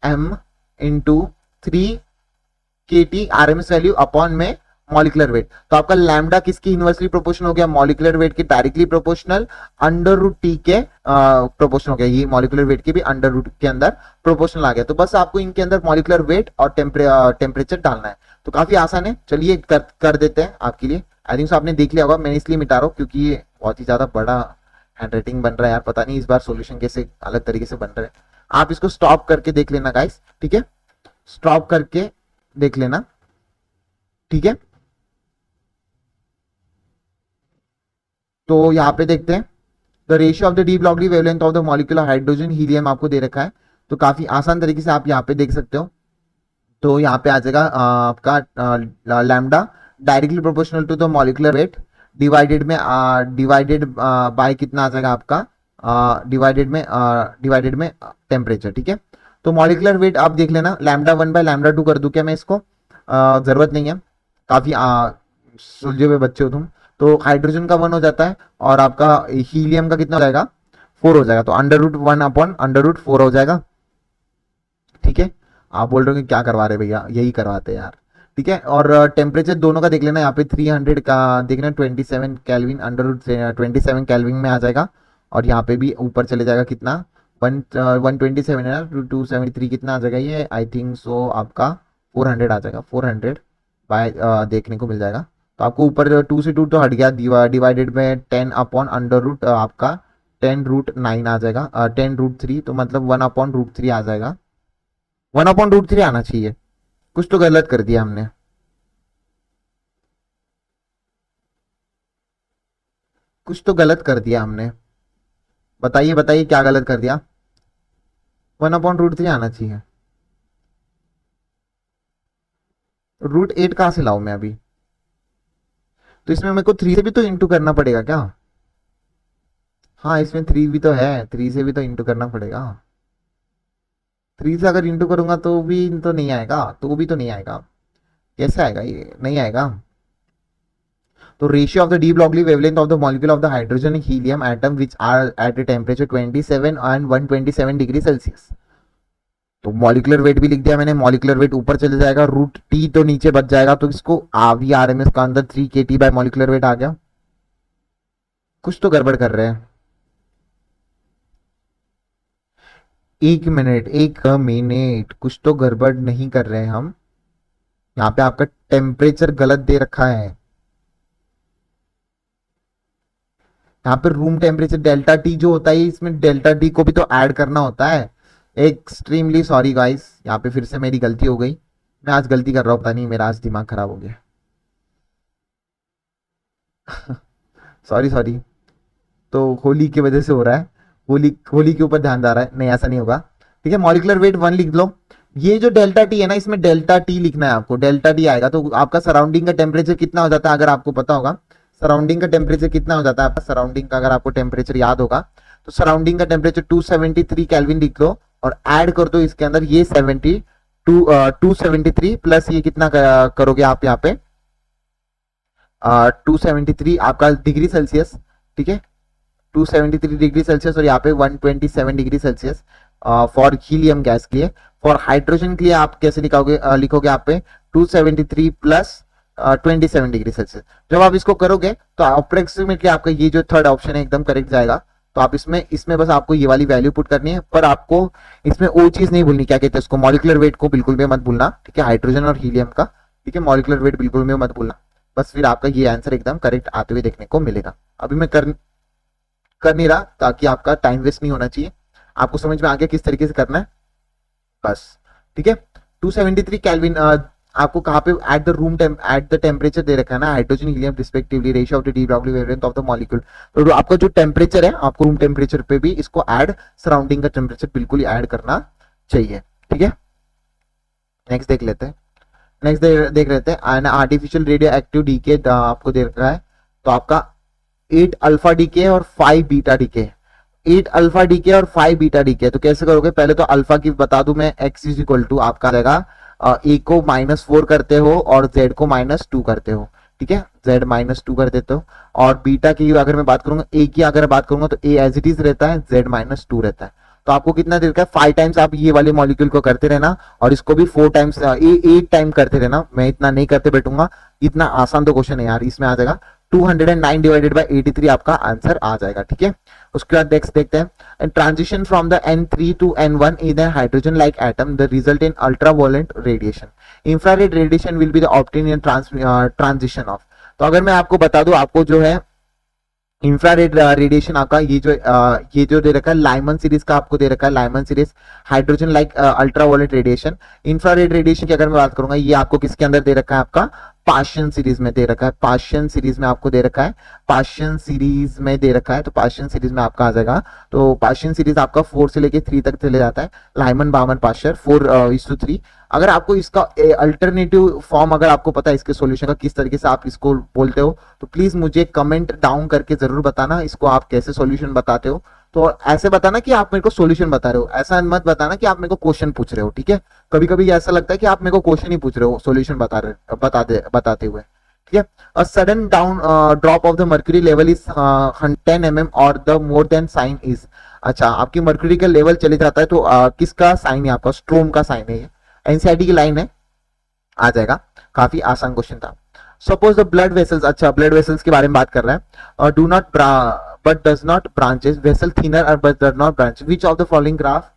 m into 3kT RMS value upon में मॉलिकुलर वेट, तो आपका लैम्डा किसकी इनवर्सली प्रोपोर्शनल हो गया, मॉलिकुलर वेट की डायरेक्टली प्रोपोर्शनल, √T के प्रोपोर्शनल हो गया, ये मॉलिकुलर वेट की भी √T के अंदर प्रोपोर्शनल आ गया, तो बस आपको इनके अंदर मॉलिकुलर वेट और टेम्परेचर डालना है, तो काफी आसान है, चलिए कर देते हैं आपके लिए। आई थिंक आपने देख लिया होगा, मैंने इसलिए मिटा रहा हूँ क्योंकि ये बहुत ही ज्यादा बड़ा हैंडराइटिंग बन रहा है यार, पता नहीं इस बार सॉल्यूशन कैसे अलग तरीके से बन रहा है। आप इसको स्टॉप करके देख लेना गाइस, ठीक है, स्टॉप करके देख लेना, ठीक है। तो यहाँ पे देखते हैं, the ratio of the de Broglie wavelength of the molecule hydrogen helium आपको दे रखा है, तो काफी आसान तरीके से आप यहाँ पे देख सकते हो, तो यहाँ पे आ जाएगा आपका lambda directly proportional to the molecular weight divided by कितना आ जाएगा आपका डिवाइडेड में टेम्परेचर, ठीक है। तो मॉलिकुलर वेट आप देख लेना, λ1/λ2 कर दूं क्या मैं इसको, जरूरत नहीं है, काफी सुलझे हुए बच्चे हो तुम, तो हाइड्रोजन का 1 हो जाता है और आपका हीलियम का कितना हो जाएगा 4 हो जाएगा, तो √1 अपॉन √4 हो जाएगा, ठीक है। आप बोल रहे हो कि क्या करवा रहे भैया, यही करवाते हैं यार, ठीक है। और टेम्परेचर दोनों का देख लेना, यहाँ पे 300 का देखना 27 केल्विन, √27 केल्विन में आ जाएगा, और यहाँ पे भी ऊपर चले जाएगा कितना 127 है ना, 273 कितना आ जाएगा ये, आई थिंक सो आपका 400 आ जाएगा, 400 बाय देखने को मिल जाएगा, तो आपको ऊपर 2 से 2 तो हट गया, डिवाइडेड में 10 अपॉन आपका 10√9 आ जाएगा, 10√3, तो मतलब 1/√3 आ जाएगा, 1/√3 आना चाहिए, कुछ तो गलत कर दिया हमने, कुछ तो गलत कर दिया हमने, बताइए बताइए क्या गलत कर दिया, 1/√3 आना चाहिए, √8 कहाँ से लाऊं मैं अभी, तो इसमें मेरे को 3 से भी तो इंटू करना पड़ेगा क्या, हाँ इसमें 3 भी तो है, 3 से भी तो इंटू करना पड़ेगा, 3 से अगर इंटू करूंगा तो भी तो नहीं आएगा, तो भी तो नहीं आएगा, कैसे आएगा, ये नहीं आएगा। तो ratio of the de Broglie wavelength of the molecule of the hydrogen helium atom which are at a temperature 27 and 127 degree Celsius, तो मॉलिकुलर वेट भी लिख दिया मैंने, मॉलिकुलर वेट ऊपर चले जाएगा, √T तो नीचे बच जाएगा, तो इसको RMS का अंदर 3kT मॉलिकुलर वेट आ गया, कुछ तो गड़बड़ कर रहे हैं, एक मिनट कुछ तो गड़बड़ नहीं कर रहे हैं हम, यहाँ पे आपका टेम्परेचर गलत दे रखा है, यहाँ पे रूम टेम्परेचर डेल्टा टी जो होता है, इसमें डेल्टा टी को भी तो ऐड करना होता है, एक्सट्रीमली सॉरी गाइस, यहाँ पे फिर से मेरी गलती हो गई, मैं आज गलती कर रहा हूँ, पता नहीं मेरा आज दिमाग खराब हो गया सॉरी सॉरी, तो होली की वजह से हो रहा है, होली होली के ऊपर ध्यान जा रहा है, नहीं ऐसा नहीं होगा। ठीक है, मॉलिकुलर वेट 1 लिख लो। ये जो डेल्टा टी है ना, इसमें डेल्टा टी लिखना है आपको, डेल्टा टी आएगा तो आपका सराउंडिंग का टेम्परेचर कितना हो जाता है अगर आपको पता होगा। सराउंडिंग का टेम्परेचर कितना हो जाता है आपका, सराउंडिंग का अगर आपको टेम्परेचर याद होगा तो सराउंडिंग का टेम्परेचर 273 केल्विन लिख लो और ऐड कर दो इसके अंदर ये 273 प्लस ये कितना करोगे आप यहाँ पे 273 आपका डिग्री सेल्सियस। ठीक है, 273 डिग्री सेल्सियस और यहाँ पे 127 degree Celsius for helium gas के लिए। फॉर हाइड्रोजन के लिए आप कैसे लिखोगे, लिखोगे आप पे 273 प्लस 27 डिग्री सेल्सियस। जब आप इसको करोगे तो अप्रोक्सीमेटली आपका ये जो थर्ड ऑप्शन है एकदम करेक्ट जाएगा। तो आप इसमें इसमें बस आपको ये वाली वैल्यू पुट करनी है, पर आपको इसमें वो चीज नहीं भूलनी, क्या कहते हैं उसको, मॉलिकुलर वेट को बिल्कुल भी मत भूलना। ठीक है, हाइड्रोजन और हीलियम का, ठीक है, मॉलिकुलर वेट बिल्कुल भी मत भूलना। बस फिर आपका ये आंसर एकदम करेक्ट आते हुए देखने को मिलेगा। अभी मैं कर नहीं रहा ताकि आपका टाइम वेस्ट नहीं होना चाहिए, आपको समझ में आ गया किस तरीके से करना है बस। ठीक है, 273 केल्विन आपको कहाँ पे at the room at the temperature दे रखा है ना, hydrogen helium respectively, ratio of the de Broglie wavelength of the molecule. तो आपका जो टेम्परेचर है आपको रूम टेम्परेचर पे भी इसको ऐड, सराउंडिंग का टेम्परेचर बिल्कुल ऐड करना चाहिए। ठीक है, नेक्स्ट देख लेते हैं। नेक्स्ट देख लेते हैं, आर्टिफिशियल रेडियो एक्टिव डीके आपको दे रखा है। तो आपका 8 अल्फा डीके और 5 बीटा डीके, 8 अल्फा डीके और 5 बीटा डीके। तो कैसे करोगे, पहले तो अल्फा की बता दूं मैं, x इज इक्वल टू आपका रहेगा ए को -4 करते हो और z को -2 करते हो। ठीक है, z -2 कर देते हो। और बीटा की अगर मैं बात करूंगा, ए की अगर बात करूंगा तो ए एज इट इज रहता है, z -2 रहता है। तो आपको कितना देर का 5 टाइम्स आप ये वाले मॉलिक्यूल को करते रहना और इसको भी 4 टाइम्स 8 टाइम करते रहना। मैं इतना नहीं करते बैठूंगा, इतना आसान तो क्वेश्चन है यार, इसमें आ जाएगा 209 डिवाइडेड बाय 83 आपका आंसर आ जाएगा। ठीक है, उसके बाद नेक्स्ट देखते हैं, transition from the N3 to N1 in a hydrogen like atom the result in ultraviolet radiation. Infrared radiation will be the obtained in transition of। तो अगर मैं आपको बता दूं, आपको जो है इंफ्रारेड रेडिएशन आपका ये जो दे रखा है लाइमन सीरीज का, आपको दे रखा है Lyman series hydrogen like ultraviolet radiation. Infrared radiation की अगर मैं बात करूंगा, ये आपको किसके अंदर दे रखा है, आपका पाशियन सीरीज में दे रखा है, पाशियन सीरीज में आपको दे रखा है, पाशियन सीरीज में दे रखा है। तो पाशियन सीरीज में आपका आ जाएगा, तो पाशियन सीरीज आपका 4 से लेके 3 तक चले जाता है, लाइमन बामन पाशर 4:3। अगर आपको इसका अल्टरनेटिव फॉर्म अगर आपको पता है इसके सॉल्यूशन का, किस तरीके से आप इसको बोलते हो, तो प्लीज मुझे कमेंट डाउन करके जरूर बताना इसको आप कैसे सॉल्यूशन बताते हो। तो ऐसे बताना कि आप मेरे को सॉल्यूशन बता रहे हो, ऐसा मत बताना कि आप मेरे को क्वेश्चन पूछ रहे हो। ठीक है, कभी कभी ऐसा लगता है कि आप मेरे को क्वेश्चन ही पूछ रहे हो सॉल्यूशन बताते हुए। ठीक है, a sudden down drop of the mercury level is 10 mm और the more than sine is. अच्छा, आपकी मर्क्यूरी का लेवल चले जाता है तो किसका साइन है, आपका स्ट्रोम का साइन है, ये एनसीईआरटी की लाइन है, आ जाएगा। काफी आसान क्वेश्चन था। सपोज द ब्लड वेसल्स, अच्छा ब्लड वेसल्स के बारे में बात कर रहा है, do not but does not branches, vessel thinner or but does not branch. Which of the following graph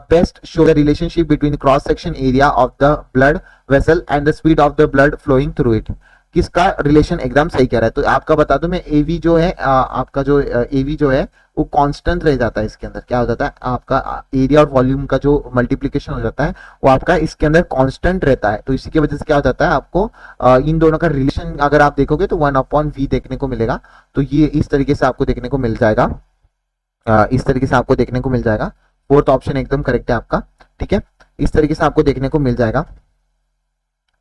best show the relationship between the cross section area of the blood vessel and the speed of the blood flowing through it? किसका relation एकदम सही कह रहा है। तो आपका बता दो मैं, एवी जो है आपका जो एवी जो है वो कांस्टेंट रह जाता है, इसके अंदर क्या हो जाता है आपका एरिया और वॉल्यूम का जो मल्टीप्लिकेशन हो जाता है वो आपका इसके अंदर कांस्टेंट रहता है। तो इसी की वजह से क्या हो जाता है, आपको इन दोनों का रिलेशन अगर आप देखोगे तो 1/v देखने को मिलेगा। तो ये इस तरीके से आपको देखने को मिल जाएगा, इस तरीके से आपको देखने को मिल जाएगा। फोर्थ ऑप्शन एकदम करेक्ट है आपका। ठीक है, इस तरीके से आपको देखने को मिल जाएगा,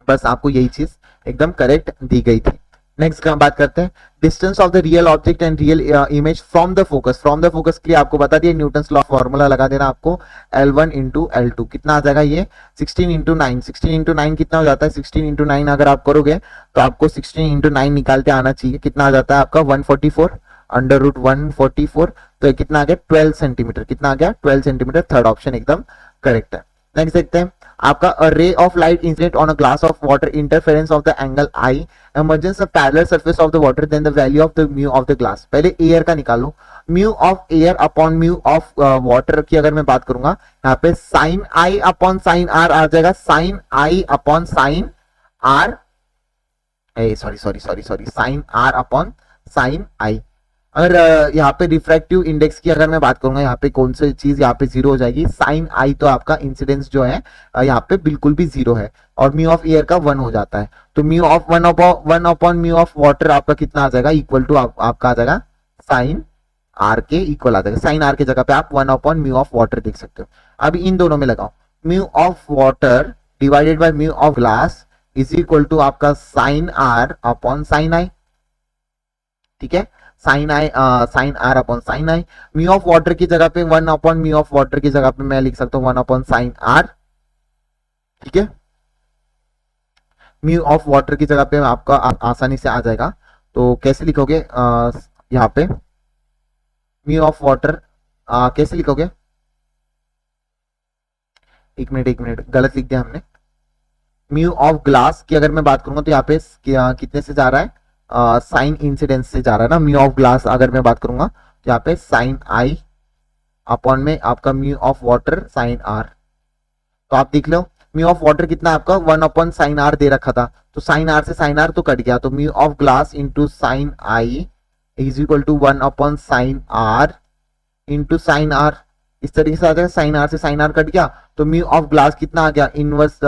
बस आपको यही चीज एकदम करेक्ट दी गई थी। नेक्स्ट का बात करते हैं, distance of the real object and real image from the focus. From the focus के लिए आपको बता दिया, न्यूटन्स लॉ फॉर्मूला लगा देना आपको, L1 इंटू L2 कितना आ जाएगा, ये 16 इंटू 9। 16 इंटू 9 कितना हो जाता है, 16 इंटू 9 अगर आप करोगे तो आपको 16 इंटू 9 निकालते आना चाहिए, कितना आ जाता है आपका 144 √144। तो कितना आ गया 12 सेंटीमीटर, कितना आ गया 12 सेंटीमीटर। थर्ड ऑप्शन एकदम करेक्ट है। नेक्स्ट देखते हैं आपका, a ray of light incident on a glass of water, interference of the angle I, emergence of parallel surface of the water, then the value of the mu of the glass। पहले air का निकालो, mu of air upon mu of water की अगर मैं बात करूंगा, यहाँ पे sine i upon sine r आ जाएगा, sine i upon sine r, sorry sine are upon sine i. अगर यहाँ पे रिफ्रैक्टिव इंडेक्स की अगर मैं बात करूंगा, यहाँ पे कौन सी चीज यहाँ पे 0 हो जाएगी, साइन आई। तो आपका इंसिडेंस जो है यहाँ पे बिल्कुल भी 0 है और म्यू ऑफ एयर का 1 हो जाता है। तो mu of 1 upon mu of water आपका कितना आ जाएगा, इक्वल टू आपका आ जाएगा साइन आर के इक्वल आ जाएगा। साइन आर की जगह पे आप 1/म्यू ऑफ वाटर देख सकते हो। अब इन दोनों में लगाओ, mu of water divided by mu of glass is equal to आपका sine are upon sine I, ठीक है, sine I sine are upon sine I. Mu of water की जगह पे 1/म्यू ऑफ वाटर की जगह पे मैं लिख सकता हूँ 1/साइन आर, ठीक है। म्यू ऑफ वाटर की जगह पे आपका आसानी से आ जाएगा। तो कैसे लिखोगे यहाँ पे म्यू ऑफ वाटर कैसे लिखोगे, एक मिनट गलत लिख दिया हमने। म्यू ऑफ ग्लास की अगर मैं बात करूंगा तो यहाँ पे कितने से जा रहा है, साइन इंसिडेंस से जा रहा है ना। म्यू ऑफ ग्लास अगर मैं बात करूंगा तो यहाँ पे साइन आई अपॉन में आपका mu of water sine are. तो आप देख लो म्यू ऑफ वाटर कितना आपका 1/साइन आर दे रखा था, तो साइन आर से साइन आर तो कट गया, तो mu of glass into sine i is equal to 1/साइन आर इंटू साइन आर। इस तरीके से आ जाएगा, साइन आर से साइन आर कट गया, तो म्यू ऑफ ग्लास कितना आ गया, इनवर्स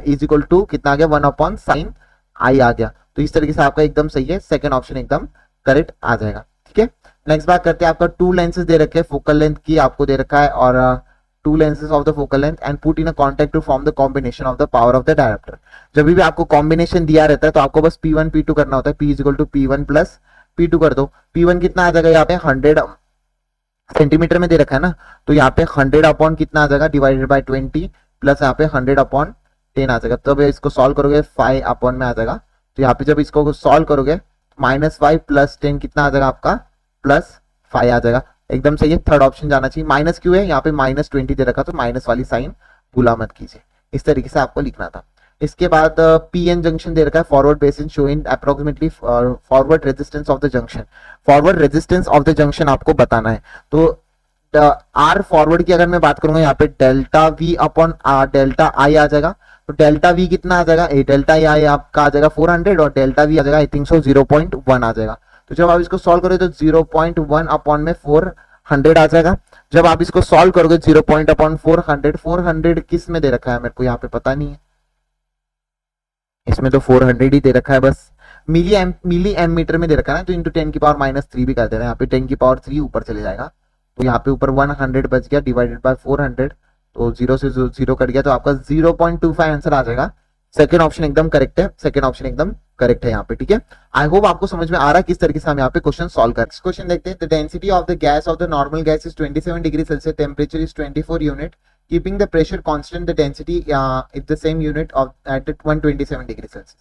इज इक्वल टू कितना आ गया 1/साइन आई आ गया। तो इस तरीके से आपका एकदम सही है, सेकंड ऑप्शन एकदम करेक्ट आ जाएगा, ठीक है। नेक्स्ट बात करते हैं, आपका टू लेंसेज दे रखे हैं, फोकल लेंथ की आपको दे रखा है और two lenses of the focal length and put in a contact to form the combination of the power of the dioptre. जब भी आपको कॉम्बिनेशन दिया रहता है तो आपको बस P1 P2 करना होता है, P is equal to P1 plus P2 कर दो। P1 कितना आ जाएगा यहाँ पे 100 सेंटीमीटर में दे रखा है ना, तो यहाँ पे 100 अपॉन कितना आ जाएगा डिवाइडेड बाय 20 प्लस यहाँ पे 100/10 आ जाएगा। तब इसको सॉल्व करोगे 5 अपॉन में आ जाएगा। तो यहाँ पे जब इसको सॉल्व करोगे -5 प्लस 10 कितना आ जाएगा आपका +5 आ जाएगा, एकदम सही है। थर्ड ऑप्शन जाना चाहिए। माइनस क्यों है यहाँ पे, -20 दे रखा तो माइनस वाली साइन भूला मत कीजिए, इस तरीके से आपको लिखना था। इसके बाद पीएन जंक्शन दे रखा है, forward basin showing approximately forward resistance of the junction. Forward resistance of the junction आपको बताना है। तो आर फॉरवर्ड की अगर मैं बात करूंगा यहाँ पे delta v upon delta i आ जाएगा। तो डेल्टा वी कितना आ जाएगा, डेल्टा आई आपका आ जाएगा 400 और डेल्टा वी आ जाएगा आई थिंक सो 0.1 आ जाएगा। तो जब आप इसको सॉल्व करोगे तो 0.1 अपॉन में 400 आ जाएगा। जब आप इसको सॉल्व करोगे 0.400 किस में दे रखा है मेरे को यहाँ पे पता नहीं है, इसमें तो 400 ही दे रखा है बस, मिली एम मीटर में दे रखा है ना, तो इंटू 10⁻³ भी कर देना है। यहाँ पे 10⁻³ ऊपर चले जाएगा, तो यहाँ पे ऊपर 100 बच गया डिवाइडेड बाय 400, तो 0 से 0 कट गया, तो आपका 0.25 आंसर आ जाएगा। सेकंड ऑप्शन एकदम करेक्ट है, सेकंड ऑप्शन एकदम करेक्ट है यहाँ पे, ठीक है। आई होप आपको समझ में आ रहा है किस तरीके से हम यहाँ पे क्वेश्चन सॉल्व कर। क्वेश्चन देखते हैं, the density of the gas off the normal gas is 27 degree Celsius, temperature is 24 unit, keeping the pressure constant, the density is the same unit of at 127 degree Celsius.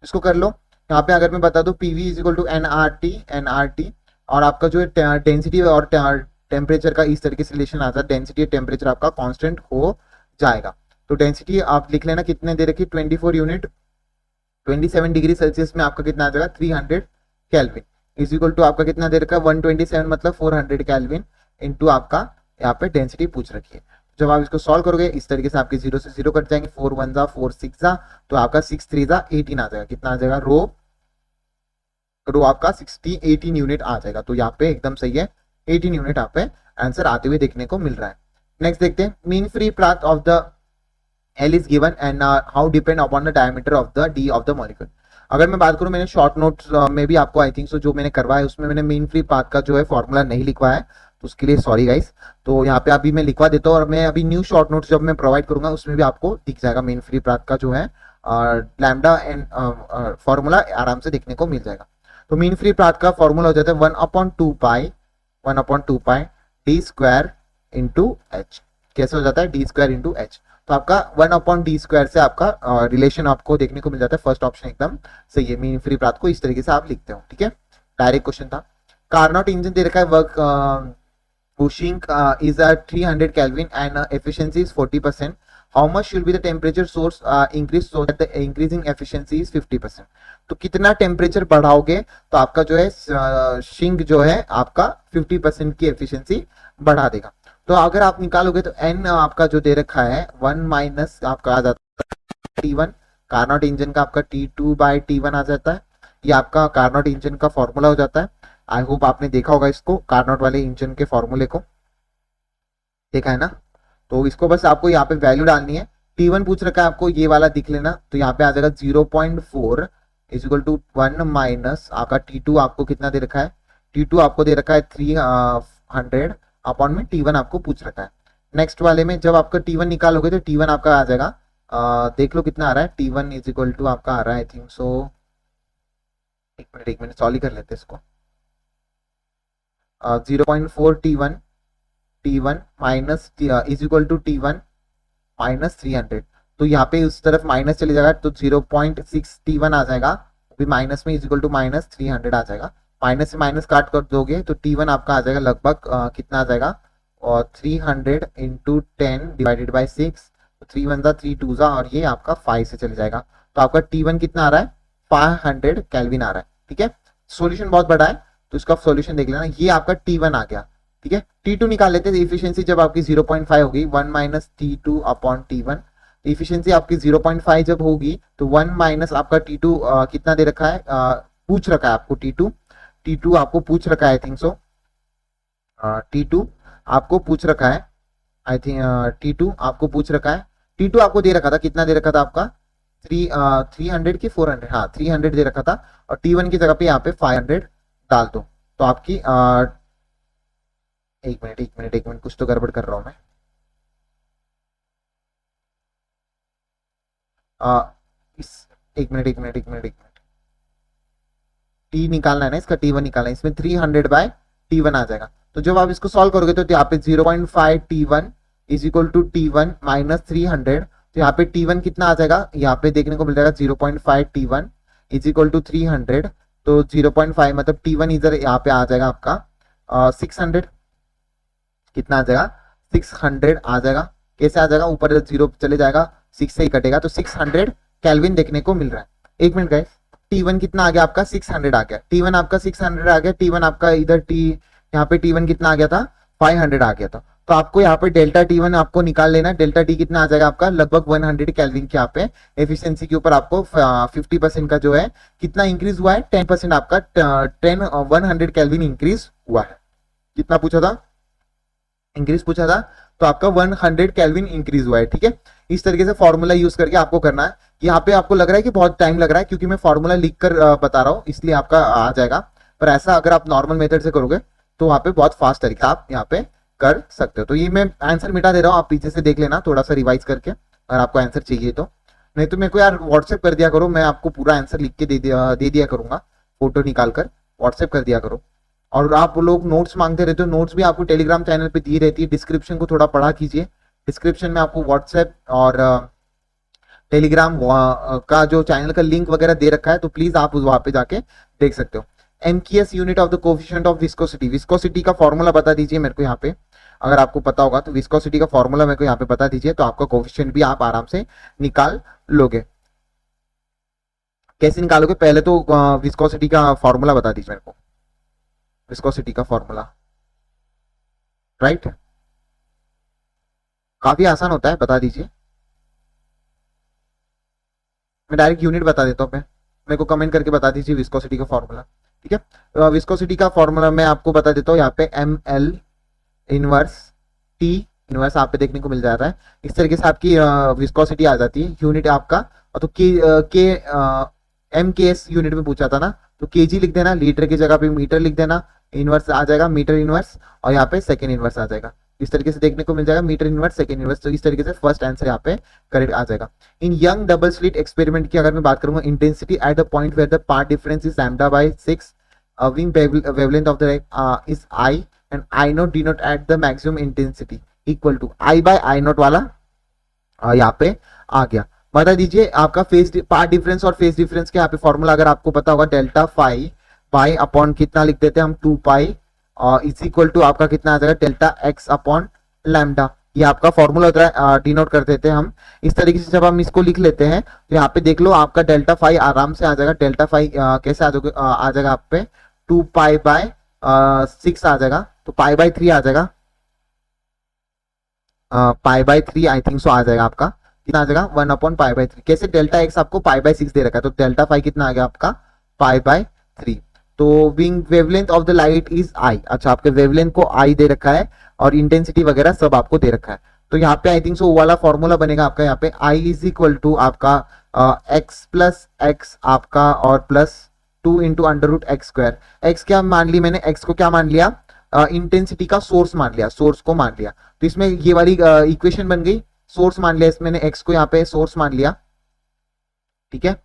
इसको कर लो, यहाँ पे अगर मैं बता दूं PV is equal to nRT और आपका जो है डेंसिटी और टेम्परेचर का इस तरीके से रिलेशन आता है, डेंसिटी और टेम्परेचर आपका कांस्टेंट हो जाएगा। तो डेंसिटी आप लिख लेना कितने दे रखी 24 यूनिट, 27 डिग्री सेल्सियस में आपका कितना आ जाएगा 300 केल्विन इज इक्वल टू आपका कितना दे रखा है 127 मतलब 400 केल्विन इंटू आपका यहाँ पे डेंसिटी पूछ रखी है। जब आप इसको सॉल्व करोगे इस तरीके से आपके 0 से 0 कट जाएंगे, 4 1 जा 4 6 जा, तो आपका 6 3 जा 18 आ जाएगा। कितना आ जाएगा रो आपका 18 यूनिट आ जाएगा। तो यहाँ पे एकदम सही है, 18 यूनिट आप पे आंसर आते हुए देखने को मिल रहा है। नेक्स्ट देखते हैं, mean free path of the L is given and how depend upon the diameter of the D of the molecule। अगर मैं बात करूं, मैंने शॉर्ट नोट्स में भी आपको आई थिंक सो जो मैंने करवाया उसमें मैंने मीन फ्री पाथ का जो है फॉर्मूला नहीं लिखवाया है, तो उसके लिए सॉरी गाइस। तो यहाँ पे अभी मैं लिखवा देता हूँ और मैं अभी न्यू शॉर्ट नोट्स जब मैं प्रोवाइड करूंगा उसमें भी आपको दिख जाएगा मीन फ्री पाथ का जो है लैम्डा एंड फॉर्मूला आराम से देखने को मिल जाएगा। तो मीन फ्री पाथ का फॉर्मूला हो जाता है 1/2 डी स्क्वायर इंटू एच। कैसे हो जाता है d² इंटू एच। तो आपका 1/d² से आपका रिलेशन आपको देखने को मिल जाता है। फर्स्ट ऑप्शन एकदम सही है, मीन फ्री पाथ को इस तरीके से आप लिखते हो, ठीक है। डायरेक्ट क्वेश्चन था। कार्नोट इंजन दे रखा है, work pushing is 300 kelvin and efficiency is 40%। How much should be the temperature source increase so that the increasing efficiency is 50%। तो कितना टेम्परेचर बढ़ाओगे तो आपका जो है शिंक जो है आपका 50% की एफिशिएंसी बढ़ा देगा। तो अगर आप निकालोगे तो n आपका जो दे रखा है 1 माइनस आपका आ जाता है T1, कार्नोट इंजन का आपका T2/T1 आ जाता है। ये आपका कार्नोट इंजन का फॉर्मूला हो जाता है। आई होप आपने देखा होगा इसको, कार्नोट वाले इंजन के फॉर्मूले को देखा है ना। तो इसको बस आपको यहाँ पे वैल्यू डालनी है। T1 पूछ रखा है आपको, ये वाला दिख लेना, तो यहाँ पे आ जाएगा 0.4 इज इक्वल टू 1 माइनस आपका T2 आपको कितना दे रखा है T2 आपको दे रखा है 300 अपॉन में T1 आपको पूछ रखा है। नेक्स्ट वाले में जब आपका T1 निकालोगे तो T1 आपका आ जाएगा, देख लो कितना आ रहा है। T1 इज इक्वल टू आपका आ रहा है आई थिंक सो, एक मिनट सॉल्व कर लेते हैं इसको। 0.4 T1 minus is equal to T1 minus 300। तो यहाँ पे उस तरफ माइनस चले जाएगा तो 0.6 T1 आ जाएगा, अभी माइनस में इज इक्वल टू माइनस 300 आ जाएगा। माइनस से माइनस काट कर दोगे तो T1 आपका आ जाएगा लगभग कितना आ जाएगा, और 300 इंटू 10 डिवाइडेड बाई 6, 3 1 जा 3 2 जा, और ये आपका 5 से चले जाएगा। तो आपका T1 कितना आ रहा है, 500 केल्विन आ रहा है। ठीक है, सॉल्यूशन बहुत बड़ा है तो इसका सॉल्यूशन देख लेना। ये आपका T1 आ गया। ठीक है, T2 निकाल लेते हैं। इफिशियंसी जब आपकी 0.5 होगी, 1 minus T2 upon T1, efficiency आपकी 0.5 जब होगी तो 1 माइनस आपका T2 कितना दे रखा है, पूछ रखा है आपको T2 आपको पूछ रखा है आई थिंक सो, T2 आपको पूछ रखा है आई थिंक, T2 आपको पूछ रखा है। T2 आपको दे रखा था, कितना दे रखा था आपका 300 की 400, हाँ 300 दे रखा था, और T1 की जगह पे यहाँ पे 500 डाल दो। तो आपकी एक मिनट कुछ तो गड़बड़ कर रहा हूं मैं। इस एक मिनट टी निकालना है ना, इसका T1 निकालना है, इसमें 300 बाय T1 आ जाएगा। तो जब आप इसको सॉल्व करोगे तो यहाँ पे 0.5 T1 is equal to T1 minus 300। तो यहाँ पे T1 कितना आ जाएगा, यहाँ पे देखने को मिल जाएगा 0.5 T1 इज इक्वल टू 300। तो 0.5 मतलब T1 इधर यहाँ पे आ जाएगा आपका 600, कितना आ जाएगा 600 आ जाएगा। कैसे आ जाएगा, ऊपर जीरो चले जाएगा, 6 से ही कटेगा, तो 600 केल्विन देखने को मिल रहा है। एक मिनट गाइस, T1 कितना आ गया आपका 600 आ गया, T1 आपका 600 आ गया, T1 आपका इधर यहाँ पे T1 कितना आ गया था 500 आ गया था। तो आपको यहाँ पे डेल्टा T1 आपको निकाल लेना। डेल्टा T कितना आ जाएगा आपका लगभग 100 केल्विन के यहाँ पे एफिशिएंसी के ऊपर आपको 50% का जो है कितना इंक्रीज हुआ है, 10% आपका 100 केल्विन इंक्रीज हुआ है। कितना पूछा था, इंक्रीज पूछा था, तो आपका 100 केल्विन इंक्रीज हुआ है। ठीक है, इस तरीके से फॉर्मूला यूज करके आपको करना है। यहाँ पे आपको लग रहा है कि बहुत टाइम लग रहा है क्योंकि मैं फॉर्मूला लिख कर बता रहा हूँ, इसलिए आपका आ जाएगा। पर ऐसा अगर आप नॉर्मल मेथड से करोगे तो वहां पे बहुत फास्ट तरीके आप यहाँ पे कर सकते हो। तो ये मैं आंसर मिटा दे रहा हूँ, आप पीछे से देख लेना थोड़ा सा रिवाइज करके अगर आपको आंसर चाहिए तो, नहीं तो मेरे को यार व्हाट्सएप कर दिया करो, मैं आपको पूरा आंसर लिख के दे दिया करूंगा, फोटो निकाल कर व्हाट्सएप कर दिया करो। और आप लोग नोट्स मांगते रहते हो, नोट्स भी आपको टेलीग्राम चैनल पे दी रहती है, डिस्क्रिप्शन को थोड़ा पढ़ा कीजिए। डिस्क्रिप्शन में आपको व्हाट्सएप और टेलीग्राम का जो चैनल का लिंक वगैरह दे रखा है, तो प्लीज आप वहां पे जाके देख सकते हो। MKS unit of the coefficient of viscosity, viscosity का फॉर्मूला बता दीजिए मेरे को यहाँ पे, अगर आपको पता होगा तो विस्कोसिटी का फॉर्मूला मेरे को यहाँ पे बता दीजिए, तो आपका कोफिशिएंट भी आप आराम से निकाल लोगे। कैसे निकालोगे, पहले तो विस्कोसिटी का फॉर्मूला बता दीजिए मेरे को, विस्कोसिटी का फॉर्मूला, राइट, काफी आसान होता है, बता दीजिए। मैं डायरेक्ट यूनिट बता देता हूँ, मेरे को कमेंट करके बता दीजिए विस्कोसिटी का फॉर्मूला। ठीक है, विस्कोसिटी का फॉर्मूला मैं आपको बता देता हूँ, यहाँ पे ML इनवर्स T इनवर्स आप पे देखने को मिल जाता है। इस तरीके से आपकी विस्कोसिटी आ जाती है। यूनिट आपका, तो के MKS यूनिट में पूछा था ना, तो kg लिख देना, लीटर की जगह पे मीटर लिख देना, इनवर्स आ जाएगा मीटर इनवर्स, और यहाँ पे सेकेंड इनवर्स आ जाएगा। इस तरीके से देखने को मिल जाएगा मीटर इनवर्स सेकेंड इनवर्स। तो इस तरीके से फर्स्ट आंसर यहाँ पे करेक्ट आ जाएगा। In Young double slit experiment की अगर मैं बात करूंगा, intensity at the point where the part difference is lambda by 6, wing wavelength of the is I and I not D not at the maximum intensity equal to I by I not वाला यहाँ पे आ गया। बता दीजिए आपका phase part difference और phase difference के यहाँ पे फॉर्मूला अगर आपको पता होगा, डेल्टा फाई पाई अपॉन कितना लिख देते हैं हम 2 पाई इज इक्वल टू आपका कितना आ जाएगा डेल्टा एक्स अपॉन लैम्डा। ये आपका फॉर्मूला होता है, डिनोट कर देते हैं हम इस तरीके से। जब हम इसको लिख लेते हैं तो यहाँ पे देख लो आपका डेल्टा फाई आराम से आ जाएगा। डेल्टा फाई कैसे आ जाएगा आप पे 2 पाई बाय 6 आ जाएगा, तो पाई बाय 3 आ जाएगा, पाई बाय 3 आई थिंक सो आ जाएगा आपका, कितना आ जाएगा 1 अपॉन पाई बाय 3। कैसे डेल्टा एक्स आपको पाई बाय 6 दे रखा है, तो डेल्टा फाई कितना आ गया आपका पाई बाय 3। तो wing wavelength of the light is I, अच्छा आपके वेवलेंथ को आई दे रखा है और इंटेंसिटी वगैरह सब आपको दे रखा है। तो यहाँ पे आई थिंक सो वाला फॉर्मूला बनेगा आपका, यहाँ पे आई इज इक्वल टू आपका एक्स प्लस एक्स आपका और plus 2 into under root X square. एक्स क्या मान ली मैंने, एक्स को क्या मान लिया, इंटेंसिटी का सोर्स मान लिया, सोर्स को मान लिया। तो इसमें ये वाली इक्वेशन बन गई, सोर्स मान लिया इसमें, मैंने एक्स को यहाँ पे सोर्स मान लिया, ठीक है,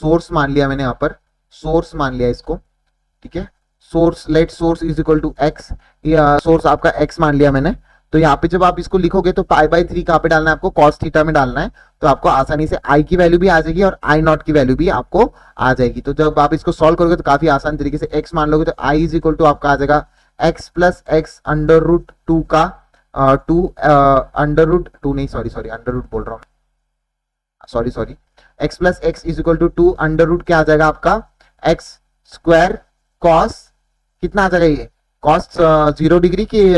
सोर्स मान लिया मैंने यहाँ पर, सोर्स मान लिया इसको, ठीक है, source, let source is equal to X, source आपका एक्स मान लिया मैंने। तो यहाँ पे जब आप इसको लिखोगे तो पाई बाई 3 कहाँ पे डालना है आपको, कॉस थीटा में डालना है। तो आपको आसानी से आई की वैल्यू भी आ जाएगी और आई नॉट की वैल्यू भी आपको आ जाएगी। तो जब आप इसको सॉल्व करोगे तो काफी आसान तरीके से एक्स मान लोगे तो आई इज इक्वल टू आपका आ जाएगा X plus X under root 2 का 2 अंडर रूट 2 नहीं, सॉरी अंडर रूट बोल रहा हूँ, sorry X plus X is equal to 2 under root क्या आ जाएगा आपका एक्स स्क्वायर कॉस, कितना आ जाएगा ये, कॉस 0 डिग्री की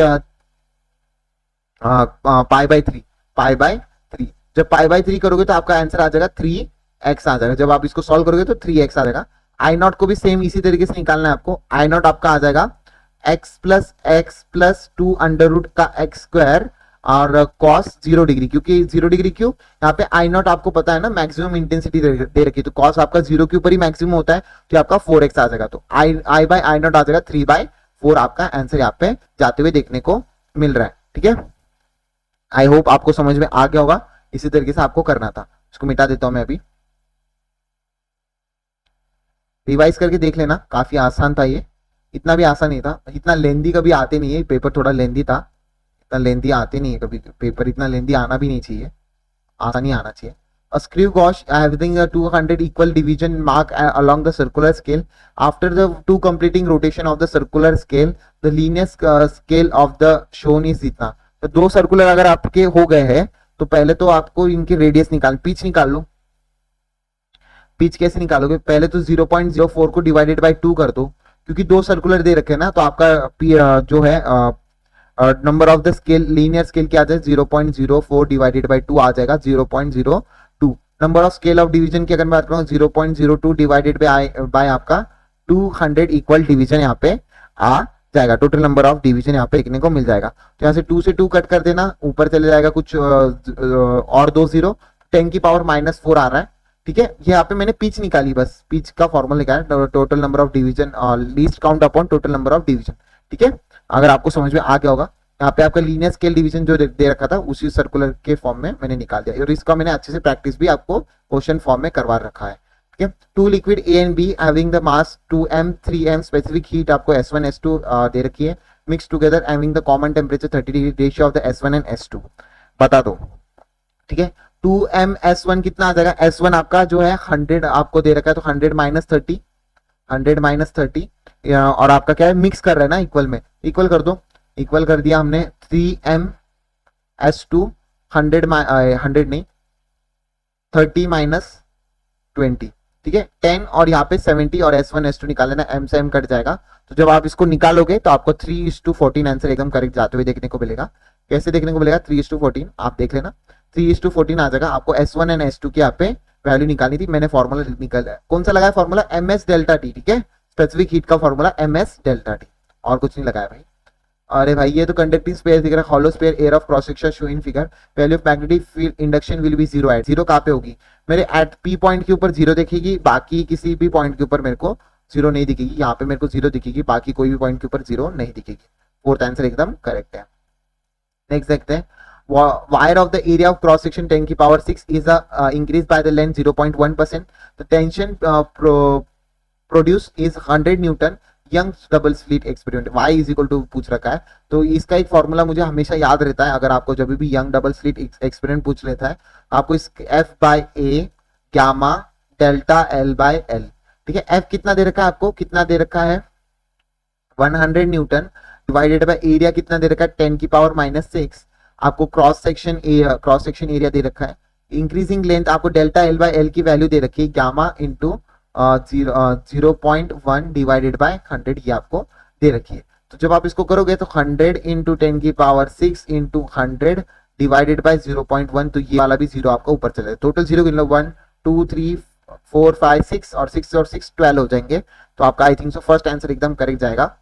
पाई बाई 3, पाई बाई 3। जब पाई बाई 3 करोगे तो आपका आंसर आ जाएगा 3x आ जाएगा। जब आप इसको सॉल्व करोगे तो 3x आ जाएगा। आई नॉट को भी सेम इसी तरीके से निकालना है आपको। आई नॉट आपका आ जाएगा x प्लस 2 अंडर रूट का एक्स स्क्वायर और कॉस 0 डिग्री, क्योंकि 0 डिग्री क्यों, यहाँ पे आई नॉट आपको पता है ना मैक्सिमम इंटेंसिटी दे रखी है, तो कॉस आपका 0 के ऊपर ही मैक्सिमम होता है, तो आपका 4x आ जाएगा। तो आई बाई आई नॉट आ जाएगा 3/4, आपका आंसर यहाँ पे जाते हुए देखने को मिल रहा है, ठीक है। आई होप आपको समझ में आ गया होगा, इसी तरीके से आपको करना था। इसको मिटा देता हूं मैं अभी, रिवाइज करके देख लेना, काफी आसान था ये, इतना भी आसान नहीं था, इतना लेंदी कभी आते नहीं है, पेपर थोड़ा लेंदी था, इतना लेंदी आते नहीं है कभी, पेपर इतना लेंदी आना भी नहीं चाहिए, आसानी आना चाहिए। A screw gauge having a 200 equal division mark along the circular scale. After the two completing rotation of the circular scale, the linear scale of the shown is इतना। तो 2 सर्कुलर अगर आपके हो गए हैं तो पहले तो आपको इनके रेडियस निकाल, पिच निकाल लो। पिच कैसे निकालोगे, पहले तो 0.04 को डिवाइडेड बाय 2 कर दो, क्योंकि 2 सर्कुलर दे रखे हैं ना, तो आपका जो है number of the scale, linear scale क्या आ जाएगा 0.04 डिवाइडेड बाय 2 आ जाएगा 0.02। Number of scale of division की अगर मैं बात करूँ 0.02 डिवाइडेड बाय आपका 200 इक्वल डिवीजन यहाँ पे आ जाएगा। टोटल नंबर ऑफ डिवीजन यहाँ पे देखने को मिल जाएगा। तो यहाँ से 2 से 2 कट कर देना, ऊपर चले जाएगा कुछ और 2 0, 10 की पावर -4 आ रहा है, ठीक है। ये यहाँ पे मैंने पिच निकाली, बस पिच का फॉर्मूला निकाला, total number of division least count upon total number of division, ठीक है। अगर आपको समझ में आ गया होगा, यहाँ पे आपका लीनियर स्केल डिवीजन जो दे रखा था उसी सर्कुलर के फॉर्म में मैंने निकाल दिया, और इसका मैंने अच्छे से प्रैक्टिस भी आपको क्वेश्चन फॉर्म में करवा रखा है, ठीक है। 2 liquid A and B having the mass 2m 3m, specific heat आपको S1 S2 दे रखी है, mix together having the common temperature 30 degree, ratio of the S1 and S2 बता दो, ठीक है। 2m S1 कितना आ जाएगा, S1 आपका जो है 100 आपको दे रखा है, तो 100 - 30 और आपका क्या है, मिक्स कर रहा है ना, इक्वल में, इक्वल कर दो, इक्वल कर दिया हमने 3m S2 100 नहीं 30 - 20, ठीक है, 10 और यहाँ पे 70 और S1 S2 निकाल लेना, m से m कट जाएगा। तो जब आप इसको निकालोगे तो आपको 3:14 आंसर एकदम करेक्ट जाते हुए देखने को मिलेगा। कैसे देखने को मिलेगा, 3:14 आप देख लेना, 3:14 आ जाएगा। आपको S1 एंड S2 की यहाँ पे वैल्यू निकालनी थी, मैंने फॉर्मूला निकाला, कौन सा लगाया फॉर्मूला, ms डेल्टा टी, ठीक है, स्पेसिफिक हीट का फॉर्मूला ms डेल्टा टी, और कुछ नहीं लगाया भाई। अरे भाई ये तो कंडक्टिंग स्पेयर दिख रहा है, hollow sphere air of cross section show in figure, value of magnetic field induction will be 0 at 0 कहाँ पे होगी, मेरे एट पी पॉइंट के ऊपर 0 दिखेगी, बाकी किसी भी पॉइंट के ऊपर मेरे को 0 नहीं दिखेगी, यहाँ पे मेरे को 0 दिखेगी, बाकी कोई भी पॉइंट के ऊपर 0 नहीं दिखेगी। फोर्थ आंसर एकदम करेक्ट है। नेक्स्ट देखते हैं, wire of the area of cross section 10 की power 6 is increased by the length 0.1%, the tension produced is 100 Newton, Young's double slit experiment y is equal to पूछ रखा है। तो इसका एक फॉर्मूला मुझे हमेशा याद रहता है, अगर आपको जब भी यंग डबल स्लिट एक्सपेरिमेंट पूछ लेता है, आपको इस F/A गामा डेल्टा L/L, ठीक है। F कितना दे रखा है आपको, कितना दे रखा है 100 न्यूटन, डिवाइडेड बाय एरिया कितना दे रखा है 10 की पावर -6, आपको क्रॉस सेक्शन एरिया दे रखा है, इंक्रीजिंग लेंथ आपको डेल्टा L/L की वैल्यू दे रखी है गामा इंटू 0.1 डिवाइडेड बाय 100, ये आपको दे रखी है। तो जब आप इसको करोगे तो 100 इंटू 10 की पावर 6 इंटू 100 डिवाइडेड बाय 0.1, तो ये वाला भी 0 आपका ऊपर चले, टोटल 0 गिन लो, 1 2 3 4 5 6 और 6 और 6 12 हो जाएंगे। तो आपका आई थिंक सो फर्स्ट आंसर एकदम करेक्ट जाएगा।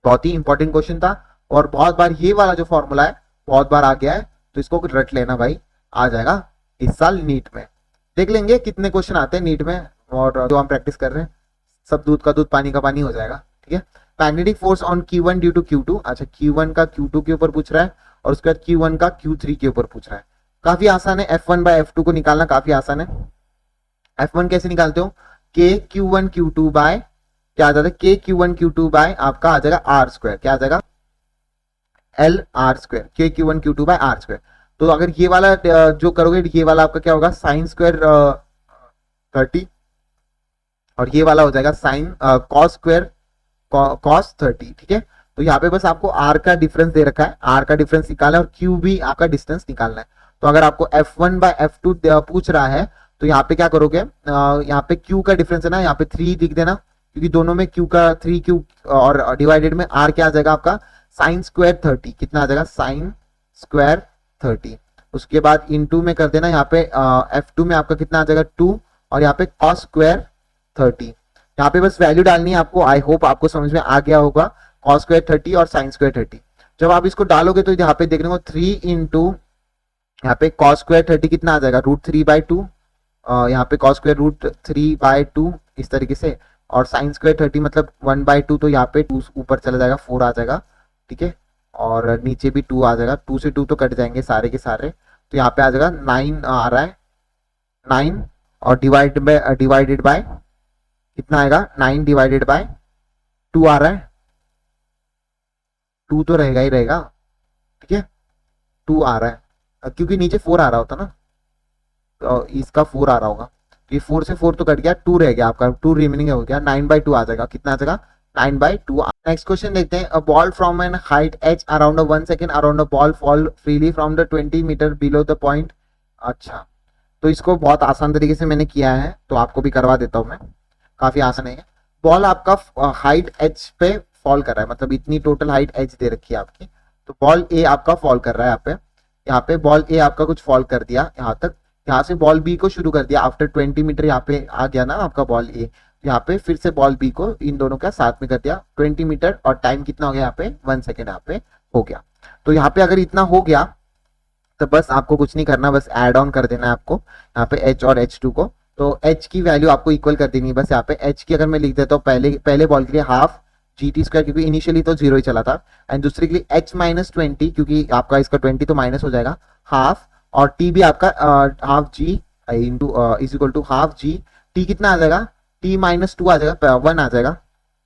बहुत ही इंपॉर्टेंट क्वेश्चन था, और बहुत बार ये वाला जो फॉर्मूला है बहुत बार आ गया है, तो इसको रट लेना भाई, आ जाएगा इस साल नीट में। देख लेंगे कितने क्वेश्चन आते हैं नीट में, और जो हम प्रैक्टिस कर रहे हैं सब दूध का दूध पानी का पानी हो जाएगा, ठीक है। Magnetic force on Q1 due to Q2, अच्छा Q1 का Q2 के ऊपर पूछ रहा है और उसके बाद Q1 का Q3 के ऊपर पूछ रहा है। काफी आसान है, F1 बाय F2 को निकालना काफी आसान है। F1 कैसे निकालते हो, K Q1 Q2 बाय क्या आ जाता है, K Q1 Q2 बाय आपका आ जाएगा R स्क्वायर, क्या आ जाएगा L R square, K Q1 Q2 by R square. तो अगर ये वाला जो करोगे ये वाला आपका क्या होगा साइन स्क्वायर 30 और ये वाला हो जाएगा साइन कॉस स्क्वायर कॉस 30, ठीक है। तो यहाँ पे बस आपको R का डिफरेंस दे रखा है, R का डिफरेंस निकालना है और Q भी आपका डिस्टेंस निकालना है। तो अगर आपको F1 बाय F2 पूछ रहा है तो यहाँ पे क्या करोगे, यहाँ पे Q का डिफरेंस है ना, यहाँ पे 3 लिख देना, क्योंकि दोनों में Q का 3Q और डिवाइडेड में R क्या आ जाएगा आपका साइन स्क्वायर 30, कितना आ जाएगा साइन स्क्वायर 30। उसके बाद इनटू में कर देना, यहाँ पे F2 में आपका कितना आ जाएगा 2 और यहाँ पे कॉस स्क्वायर 30। यहाँ पे बस वैल्यू डालनी है आपको, आई होप आपको समझ में आ गया होगा, कॉस स्क्वायर 30 और साइन स्क्वायर 30। जब आप इसको डालोगे तो यहाँ पे देखने को 3 इंटू यहाँ पे कॉस स्क्वायर 30 कितना आ जाएगा √3/2, यहाँ पे कॉस स्क्वायर √3/2 इस तरीके से, और साइन स्क्वायर 30 मतलब 1/2, तो यहाँ पे 2 ऊपर चला जाएगा 4 आ जाएगा, ठीक है। और नीचे भी 2 आ जाएगा, 2 से 2 तो कट जाएंगे सारे के सारे, तो यहाँ पे आ जाएगा 9 आ रहा है 9 और डिवाइडेड बाय कितना आएगा 9 डिवाइडेड बाय 2 आ रहा है, 2 तो रहेगा ही रहेगा, ठीक है 2 आ रहा है क्योंकि नीचे 4 आ रहा होता ना, तो इसका 4 आ रहा होगा, तो ये 4 से 4 तो कट गया, 2 रह गया आपका, 2 रिमेनिंग हो गया, 9/2 आ जाएगा, कितना आ जाएगा 9/2। नेक्स्ट क्वेश्चन देखते हैं, a ball from an height h around 1 second around a ball fall freely from the 20 metre below the point. अच्छा, तो इसको बहुत आसान तरीके से मैंने किया है, तो आपको भी करवा देता हूं मैं, काफी आसान है। बॉल आपका हाइट h पे फॉल कर रहा है, मतलब इतनी टोटल हाइट h दे रखी है आपकी, तो बॉल a आपका फॉल कर रहा है यहाँ पे बॉल a आपका कुछ फॉल कर दिया यहाँ तक, यहाँ से बॉल b को शुरू कर दिया, आफ्टर 20 मीटर यहाँ पे आ गया ना आपका बॉल a, यहाँ पे फिर से बॉल b को इन दोनों का साथ में कर दिया 20 मीटर, और टाइम कितना हो गया यहाँ पे 1 सेकेंड यहाँ पे हो गया। तो यहाँ पे अगर इतना हो गया तो बस आपको कुछ नहीं करना, बस ऐड ऑन कर देना है आपको यहाँ पे h और h2 को, तो h की वैल्यू आपको इक्वल कर देनी है बस। यहाँ पे h की अगर मैं लिख देता हूँ पहले बॉल के लिए हाफ GT स्क्वायर, क्योंकि इनिशियली तो 0 ही चला था, एंड दूसरे के लिए h माइनस 20, क्योंकि आपका इसका 20 तो माइनस हो जाएगा हाफ, और t भी आपका half g into is equal to half g, t कितना आ जाएगा t माइनस 2 आ जाएगा, 1 आ जाएगा,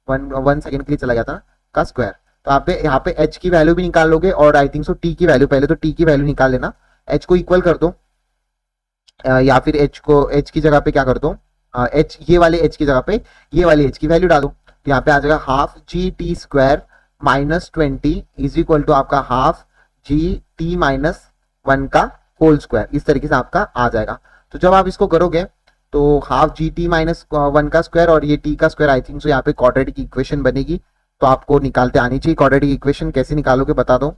1 सेकेंड के लिए चला गया था का स्क्वायर। तो आप यहाँ पे h की वैल्यू भी निकाल लोगे, और आई थिंक सो t की वैल्यू, पहले तो t की वैल्यू निकाल लेना, h को इक्वल कर दो, या फिर h की जगह पे क्या कर दो, h ये वाले h की जगह पे ये वाली h की वैल्यू डाल दो, तो यहाँ पे आ जाएगा half G T square minus 20 is equal to आपका हाफ जी टी माइनस 1 का होल स्क्वायर, इस तरीके से आपका आ जाएगा। तो जब आप इसको करोगे तो हाफ जी टी माइनस 1 का स्क्वायर और ये t का स्क्वायर, आई थिंक सो यहाँ पे क्वाड्रेटिक इक्वेशन बनेगी, तो आपको निकालते आनी चाहिए क्वाड्रेटिक इक्वेशन। कैसे निकालोगे बता दो,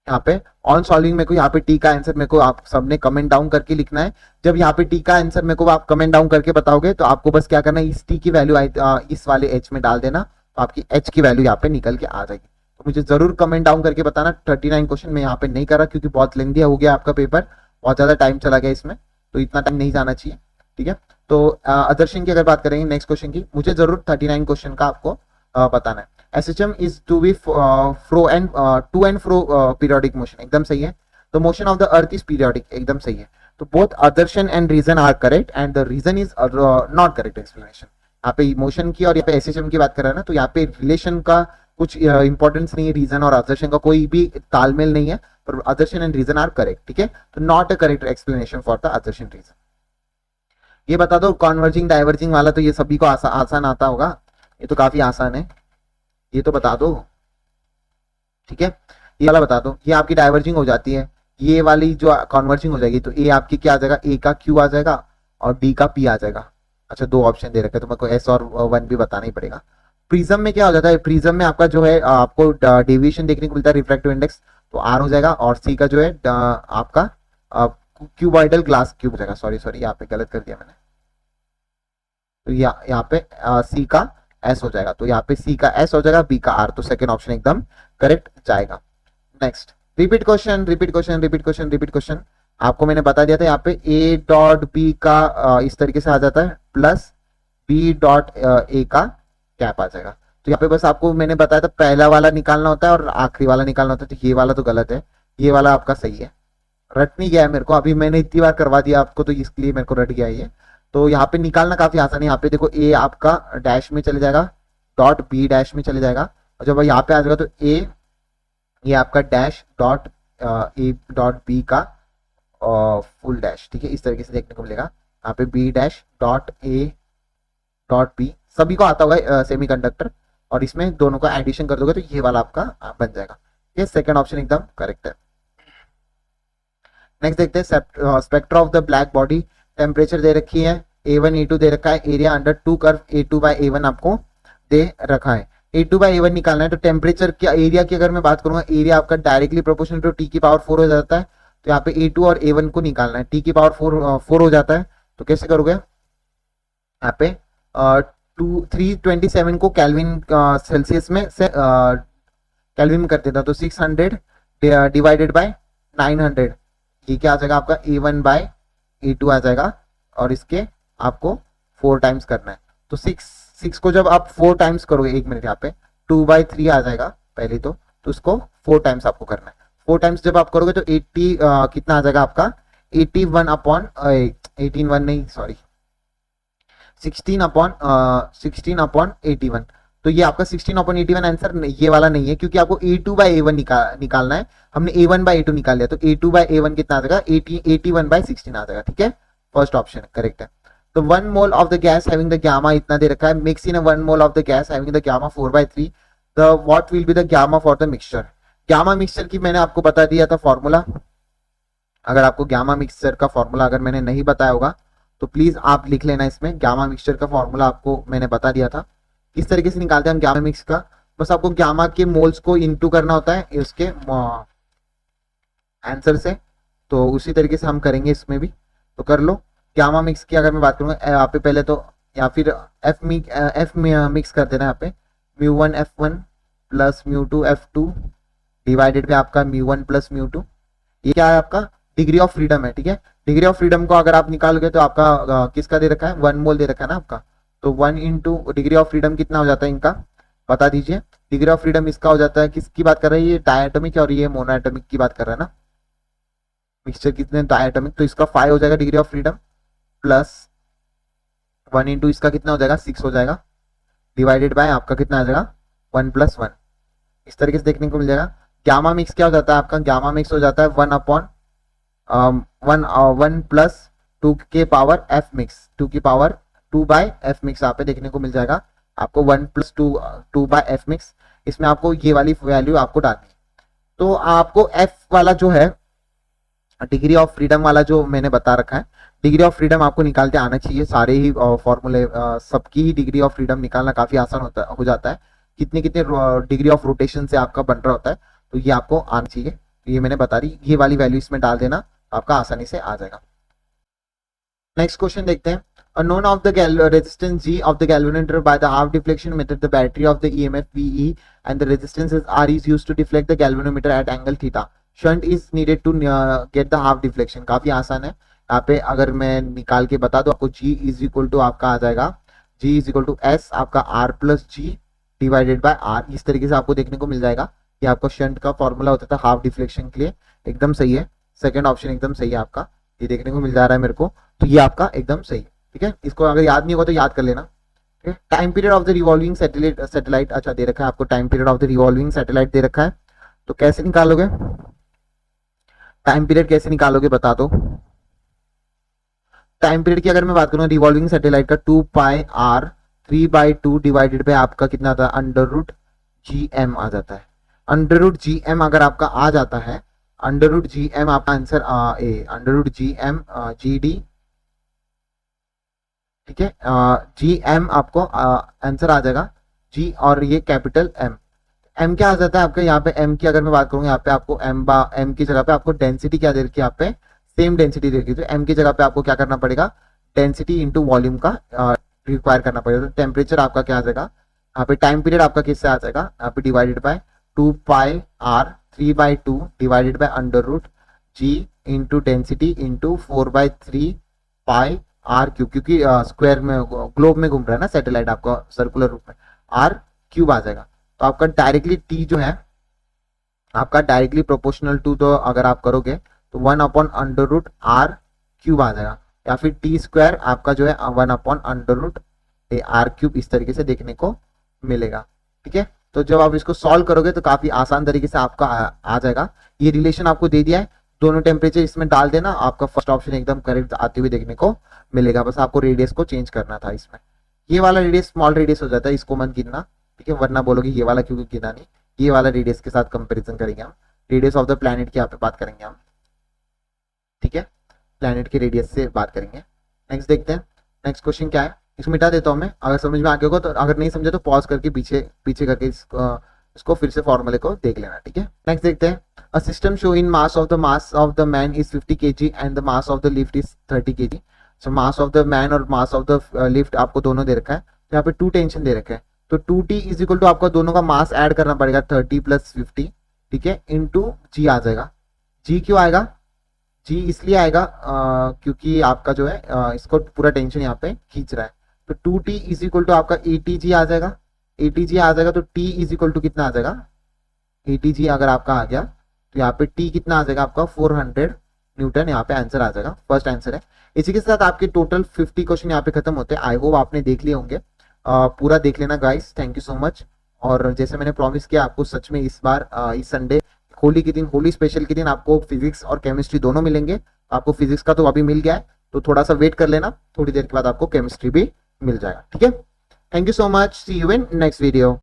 यहाँ पे ऑन सॉल्विंग मेरे को यहाँ पे टी का आंसर मेरे को आप सबने कमेंट डाउन करके लिखना है। जब यहाँ पे टी का आंसर मेरे को आप कमेंट डाउन करके बताओगे तो आपको बस क्या करना है, इस टी की वैल्यू इस वाले एच में डाल देना, तो आपकी एच की वैल्यू यहाँ पे निकल के आ जाएगी। तो मुझे जरूर कमेंट डाउन करके बताना। 39 क्वेश्चन में यहाँ पे नहीं कर रहा क्योंकि बहुत लेंदी हो गया आपका पेपर, बहुत ज्यादा टाइम चला गया इसमें, तो इतना टाइम नहीं जाना चाहिए, ठीक है। तो आदर्शन की अगर बात करेंगे नेक्स्ट क्वेश्चन की, मुझे जरूर 39 क्वेश्चन का आपको बताना है। SHM is to be to and fro periodic motion, एकदम सही है। तो motion of the earth is periodic, एकदम सही है। तो both Adarshan and reason are correct and the reason is not correct explanation। यहाँ पे मोशन की और यहाँ पे SHM की बात कर रहा है ना, तो यहाँ पे रिलेशन का कुछ इंपॉर्टेंस नहीं है, रीजन और आदर्शन का कोई भी तालमेल नहीं है, पर assertion and reason are correct, ठीक है। तो not a correct explanation for the assertion reason. ये बता दो कॉन्वर्जिंग डाइवर्जिंग वाला, तो ये सभी को आसान आता होगा, ये तो काफी आसान है, ये तो बता दो, ठीक है। ये वाला बता दो, ये आपकी डाइवर्जिंग हो जाती है, ये वाली जो कन्वर्जिंग हो जाएगी, तो ए आपकी क्या आ जाएगा, ए का क्यू आ जाएगा और डी का पी आ जाएगा। अच्छा, दो ऑप्शन दे रखे, तो मेरे को एस और वन भी बताना ही पड़ेगा। प्रिज्म में क्या हो जाता है, प्रिज्म में आपका जो है आपको डेविएशन देखने को मिलता है, रिफ्रैक्टिव इंडेक्स, तो आर हो जाएगा, और सी का जो है आपका क्यूबॉइडल ग्लास क्यूब हो जाएगा। सॉरी यहाँ पे गलत कर दिया मैंने, तो यहाँ पे सी का एस हो जाएगा, तो यहाँ पे सी का एस हो जाएगा, बी का आर, तो सेकंड ऑप्शन एकदम करेक्ट जाएगा। नेक्स्ट रिपीट क्वेश्चन आपको मैंने बता दिया था, यहाँ पे ए डॉट बी का इस तरीके से आ जाता है प्लस बी डॉट ए का गैप आ जाएगा। तो यहाँ पे बस आपको मैंने बताया था पहला वाला निकालना होता है और आखिरी वाला निकालना होता है, तो ये वाला तो गलत है, ये वाला आपका सही है। रट नहीं गया है मेरे को, अभी मैंने इतनी बार करवा दिया आपको तो इसलिए मेरे को रट गया ये। तो यहाँ पे निकालना काफी आसान है। यहाँ पे देखो ए आपका डैश में चले जाएगा, डॉट बी डैश में चले जाएगा, और जब यहाँ पे आ जाएगा तो ए ये आपका dash dot A dot B का फुल डैश, ठीक है, इस तरीके से देखने को मिलेगा। यहाँ पे B dash dot A dot B सभी को आता होगा सेमी कंडक्टर, और इसमें दोनों का एडिशन कर दोगे तो ये वाला आपका बन जाएगा। ये सेकंड ऑप्शन एकदम करेक्ट है। नेक्स्ट देखते हैं spectra of the black body. Temperature दे रखी है, A1 A2 दे रखा है, area under 2 curve A2 bye A1 आपको दे रखा है। A2 बाय A1 निकालना है, तो टेम्परेचर की एरिया की अगर मैं बात करूंगा, एरिया आपका डायरेक्टली प्रोपोर्शनल टू T की पावर 4 हो जाता है। तो यहाँ पे A2 और A1 को निकालना है, T की पावर 4 हो जाता है, तो कैसे करोगे, यहाँ पे 327 को कैल्विन सेल्सियस में से कैल्विन में कर देता, तो 600 डिवाइडेड बाय 900, ये क्या आ जाएगा आपका A1 बाय A2 आ जाएगा, और इसके आपको 4 टाइम्स करना है। तो 6 को जब आप 4 टाइम्स करोगे, 1 मिनट, यहाँ पे 2/3 आ जाएगा पहले तो उसको 4 टाइम्स आपको करना है। 4 टाइम्स जब आप करोगे तो 80 कितना आ जाएगा आपका 81 अपॉन 18 नहीं सॉरी 16 अपॉन 81। तो ये आपका 16 अपॉन 81 आंसर ये वाला नहीं है, क्योंकि आपको A2 बाय A1 निकालना है। हमने A1 बाय A2 निकाल लिया, तो A2 बाय A1 कितना आ जाएगा 81 बाय 16 आ जाएगा, ठीक है, फर्स्ट ऑप्शन करेक्ट है। तो 1 mole of the gas having the gamma इतना दे रखा है, mix in 1 mole of the gas having the gamma 4/3, the what will be the gamma for the mixture. Gamma mixture की मैंने आपको बता दिया था फॉर्मूला। अगर आपको गामा मिक्सचर का फॉर्मूला अगर मैंने नहीं बताया होगा तो प्लीज आप लिख लेना, इसमें गामा मिक्सचर का फॉर्मूला आपको मैंने बता दिया था। किस तरीके से निकालते हैं हम गामा मिक्स का, बस आपको गामा के मोल्स को इनटू करना होता है इसके आंसर से, तो उसी तरीके से हम करेंगे इसमें भी, तो कर लो। गामा मिक्स की अगर मैं बात करूंगा, यहाँ पे पहले तो या फिर एफ मिक्स कर देना, यहाँ पे μ1 F1 प्लस μ2 F2 डिवाइडेड पे आपका μ1 प्लस μ2, ये क्या है आपका डिग्री ऑफ फ्रीडम है, ठीक है। डिग्री ऑफ फ्रीडम को अगर आप निकालोगे तो आपका किसका दे रखा है 1 मोल दे रखा है ना आपका, तो 1 इंटू डिग्री ऑफ फ्रीडम कितना हो जाता है इनका बता दीजिए। डिग्री ऑफ फ्रीडम इसका हो जाता है, किसकी बात कर रहे हैं, ये डायटोमिक और ये मोनोएटॉमिक की बात कर रहा है ना, मिक्सचर कितने डायटोमिक, तो इसका 5 हो जाएगा degree of freedom, plus 1 into इसका कितना हो जाएगा 6 हो जाएगा, डिवाइडेड बाय आपका कितना आ जाएगा 1 + 1, इस तरीके से देखने को मिल जाएगा। गामा मिक्स क्या हो जाता है आपका, गामा मिक्स हो जाता है 1 प्लस 2 के पावर एफ मिक्स, 2 की पावर 2 बाय एफ मिक्स यहाँ पे देखने को मिल जाएगा आपको 1 + 2 बाय एफ मिक्स। इसमें आपको ये वाली वैल्यू आपको डालनी है। तो आपको एफ वाला जो है डिग्री ऑफ फ्रीडम वाला जो मैंने बता रखा है, डिग्री ऑफ फ्रीडम आपको निकालते आना चाहिए, सारे ही फॉर्मूले सबकी ही डिग्री ऑफ फ्रीडम निकालना काफी आसान हो जाता है, कितने कितने डिग्री ऑफ रोटेशन से आपका बन रहा होता है, तो ये आपको आना चाहिए। तो ये मैंने बता दी, ये वाली वैल्यू इसमें डाल देना, आपका आसानी से आ जाएगा। नेक्स्ट क्वेश्चन देखते हैं। A known of the resistance G of the galvanometer by the half deflection method, the battery of the EMF VE and the resistance R is used to deflect the galvanometer at angle theta. Shunt is needed to get the half deflection. काफी आसान है, यहाँ पे अगर मैं निकाल के बता दूं आपको, G इज इक्वल टू आपका आ जाएगा, G is equal to S आपका R plus G divided by R, इस तरीके से आपको देखने को मिल जाएगा। ये आपका शंट का फॉर्मूला होता था हाफ डिफ्लेक्शन के लिए, एकदम सही है, सेकंड ऑप्शन एकदम सही है आपका, ये देखने को मिल जा रहा है मेरे को, तो ये आपका एकदम सही है, ठीक है। इसको अगर याद नहीं होगा तो याद कर लेना, ठीक है। Time period of the revolving satellite अच्छा दे रखा है आपको, time period of the revolving satellite दे रखा है, तो कैसे निकालोगे टाइम पीरियड, कैसे निकालोगे बता दो। टाइम पीरियड की अगर मैं बात करूँ रिवॉल्विंग सैटेलाइट का 2πr 3/2 डिवाइडेड बाय आपका कितना आता है √GM आ जाता है। √GM अगर आपका आ जाता है, √GM आपका आंसर √GM GD, ठीक है, GM आपको आंसर आ जाएगा G और ये कैपिटल M क्या आ जाता है आपका, यहाँ पे M की अगर मैं बात करूँ, यहाँ पे आपको M की जगह पे आपको डेंसिटी क्या दे रखी है, यहाँ पे सेम डेंसिटी दे रखी है, तो M की जगह पे आपको क्या करना पड़ेगा, डेंसिटी इंटू वॉल्यूम का रिक्वायर करना पड़ेगा। तो टेम्परेचर आपका क्या आ जाएगा, यहाँ पे टाइम पीरियड आपका किससे आ जाएगा, यहाँ पे divided by 2πr 3/2 divided by √G into density into 4/3 pi R cube, क्योंकि स्क्वायर में ग्लोब में घूम रहा है ना सैटेलाइट आपका सर्कुलर रूप में, आर क्यूब आ जाएगा। तो आपका डायरेक्टली टी जो है आपका डायरेक्टली प्रोपोर्शनल टू, तो अगर आप करोगे तो 1/√r³ आ जाएगा, या फिर टी स्क्वायर आपका जो है 1/√r³ इस तरीके से देखने को मिलेगा। ठीक है, तो जब आप इसको सॉल्व करोगे तो काफी आसान तरीके से आपका आ जाएगा। ये रिलेशन आपको दे दिया है, दोनों टेम्परेचर इसमें डाल देना, आपका फर्स्ट ऑप्शन एकदम करेक्ट आते हुए देखने को मिलेगा। बस आपको रेडियस को चेंज करना था इसमें, ये वाला रेडियस स्मॉल रेडियस हो जाता है, इसको मत गिनना। ठीक है, वरना बोलोगे ये वाला क्यों गिना नहीं, ये वाला रेडियस के साथ कंपैरिजन करेंगे हम, रेडियस ऑफ द प्लैनेट की यहाँ पे बात करेंगे हम। ठीक है, प्लैनेट के रेडियस से बात करेंगे। नेक्स्ट देखते हैं, नेक्स्ट क्वेश्चन क्या है, इसको मिटा देता हूँ मैं, अगर समझ में आ गया होगा तो, अगर नहीं समझे तो पॉज करके पीछे पीछे करके इसको फिर से फॉर्मूले को देख लेना। ठीक है, नेक्स्ट देखते हैं, a system show in mass of the man is 50 kg and the mass of the lift is 30 kg। So mass of the man और मास ऑफ द लिफ्ट आपको दोनों दे रखा है, तो यहाँ पे 2 टेंशन दे रखे हैं, तो 2t इज इक्वल टू आपका दोनों का मास ऐड करना पड़ेगा 30 + 50, ठीक है, इंटू जी आ जाएगा। जी क्यों आएगा, जी इसलिए आएगा क्योंकि आपका जो है इसको पूरा टेंशन यहाँ पे खींच रहा है, तो 2t इज इक्वल टू आपका 80g आ जाएगा, 80g आ जाएगा, तो t इज इक्वल टू कितना आ जाएगा, 80g अगर आपका आ गया तो यहाँ पे t कितना आ जाएगा आपका 400 न्यूटन, यहाँ पे आंसर आ जाएगा, फर्स्ट आंसर है। इसी के साथ आपके टोटल 50 क्वेश्चन यहाँ पे खत्म होते हैं। आई होप आपने देख लिए होंगे, पूरा देख लेना guys, thank you so much. और जैसे मैंने प्रॉमिस किया आपको, सच में इस बार इस संडे होली के दिन, होली स्पेशल के दिन आपको फिजिक्स और केमिस्ट्री दोनों मिलेंगे। आपको फिजिक्स का तो अभी मिल गया है, तो थोड़ा सा वेट कर लेना, थोड़ी देर के बाद आपको केमिस्ट्री भी मिल जाएगा। ठीक है, thank you so much, see you in next video.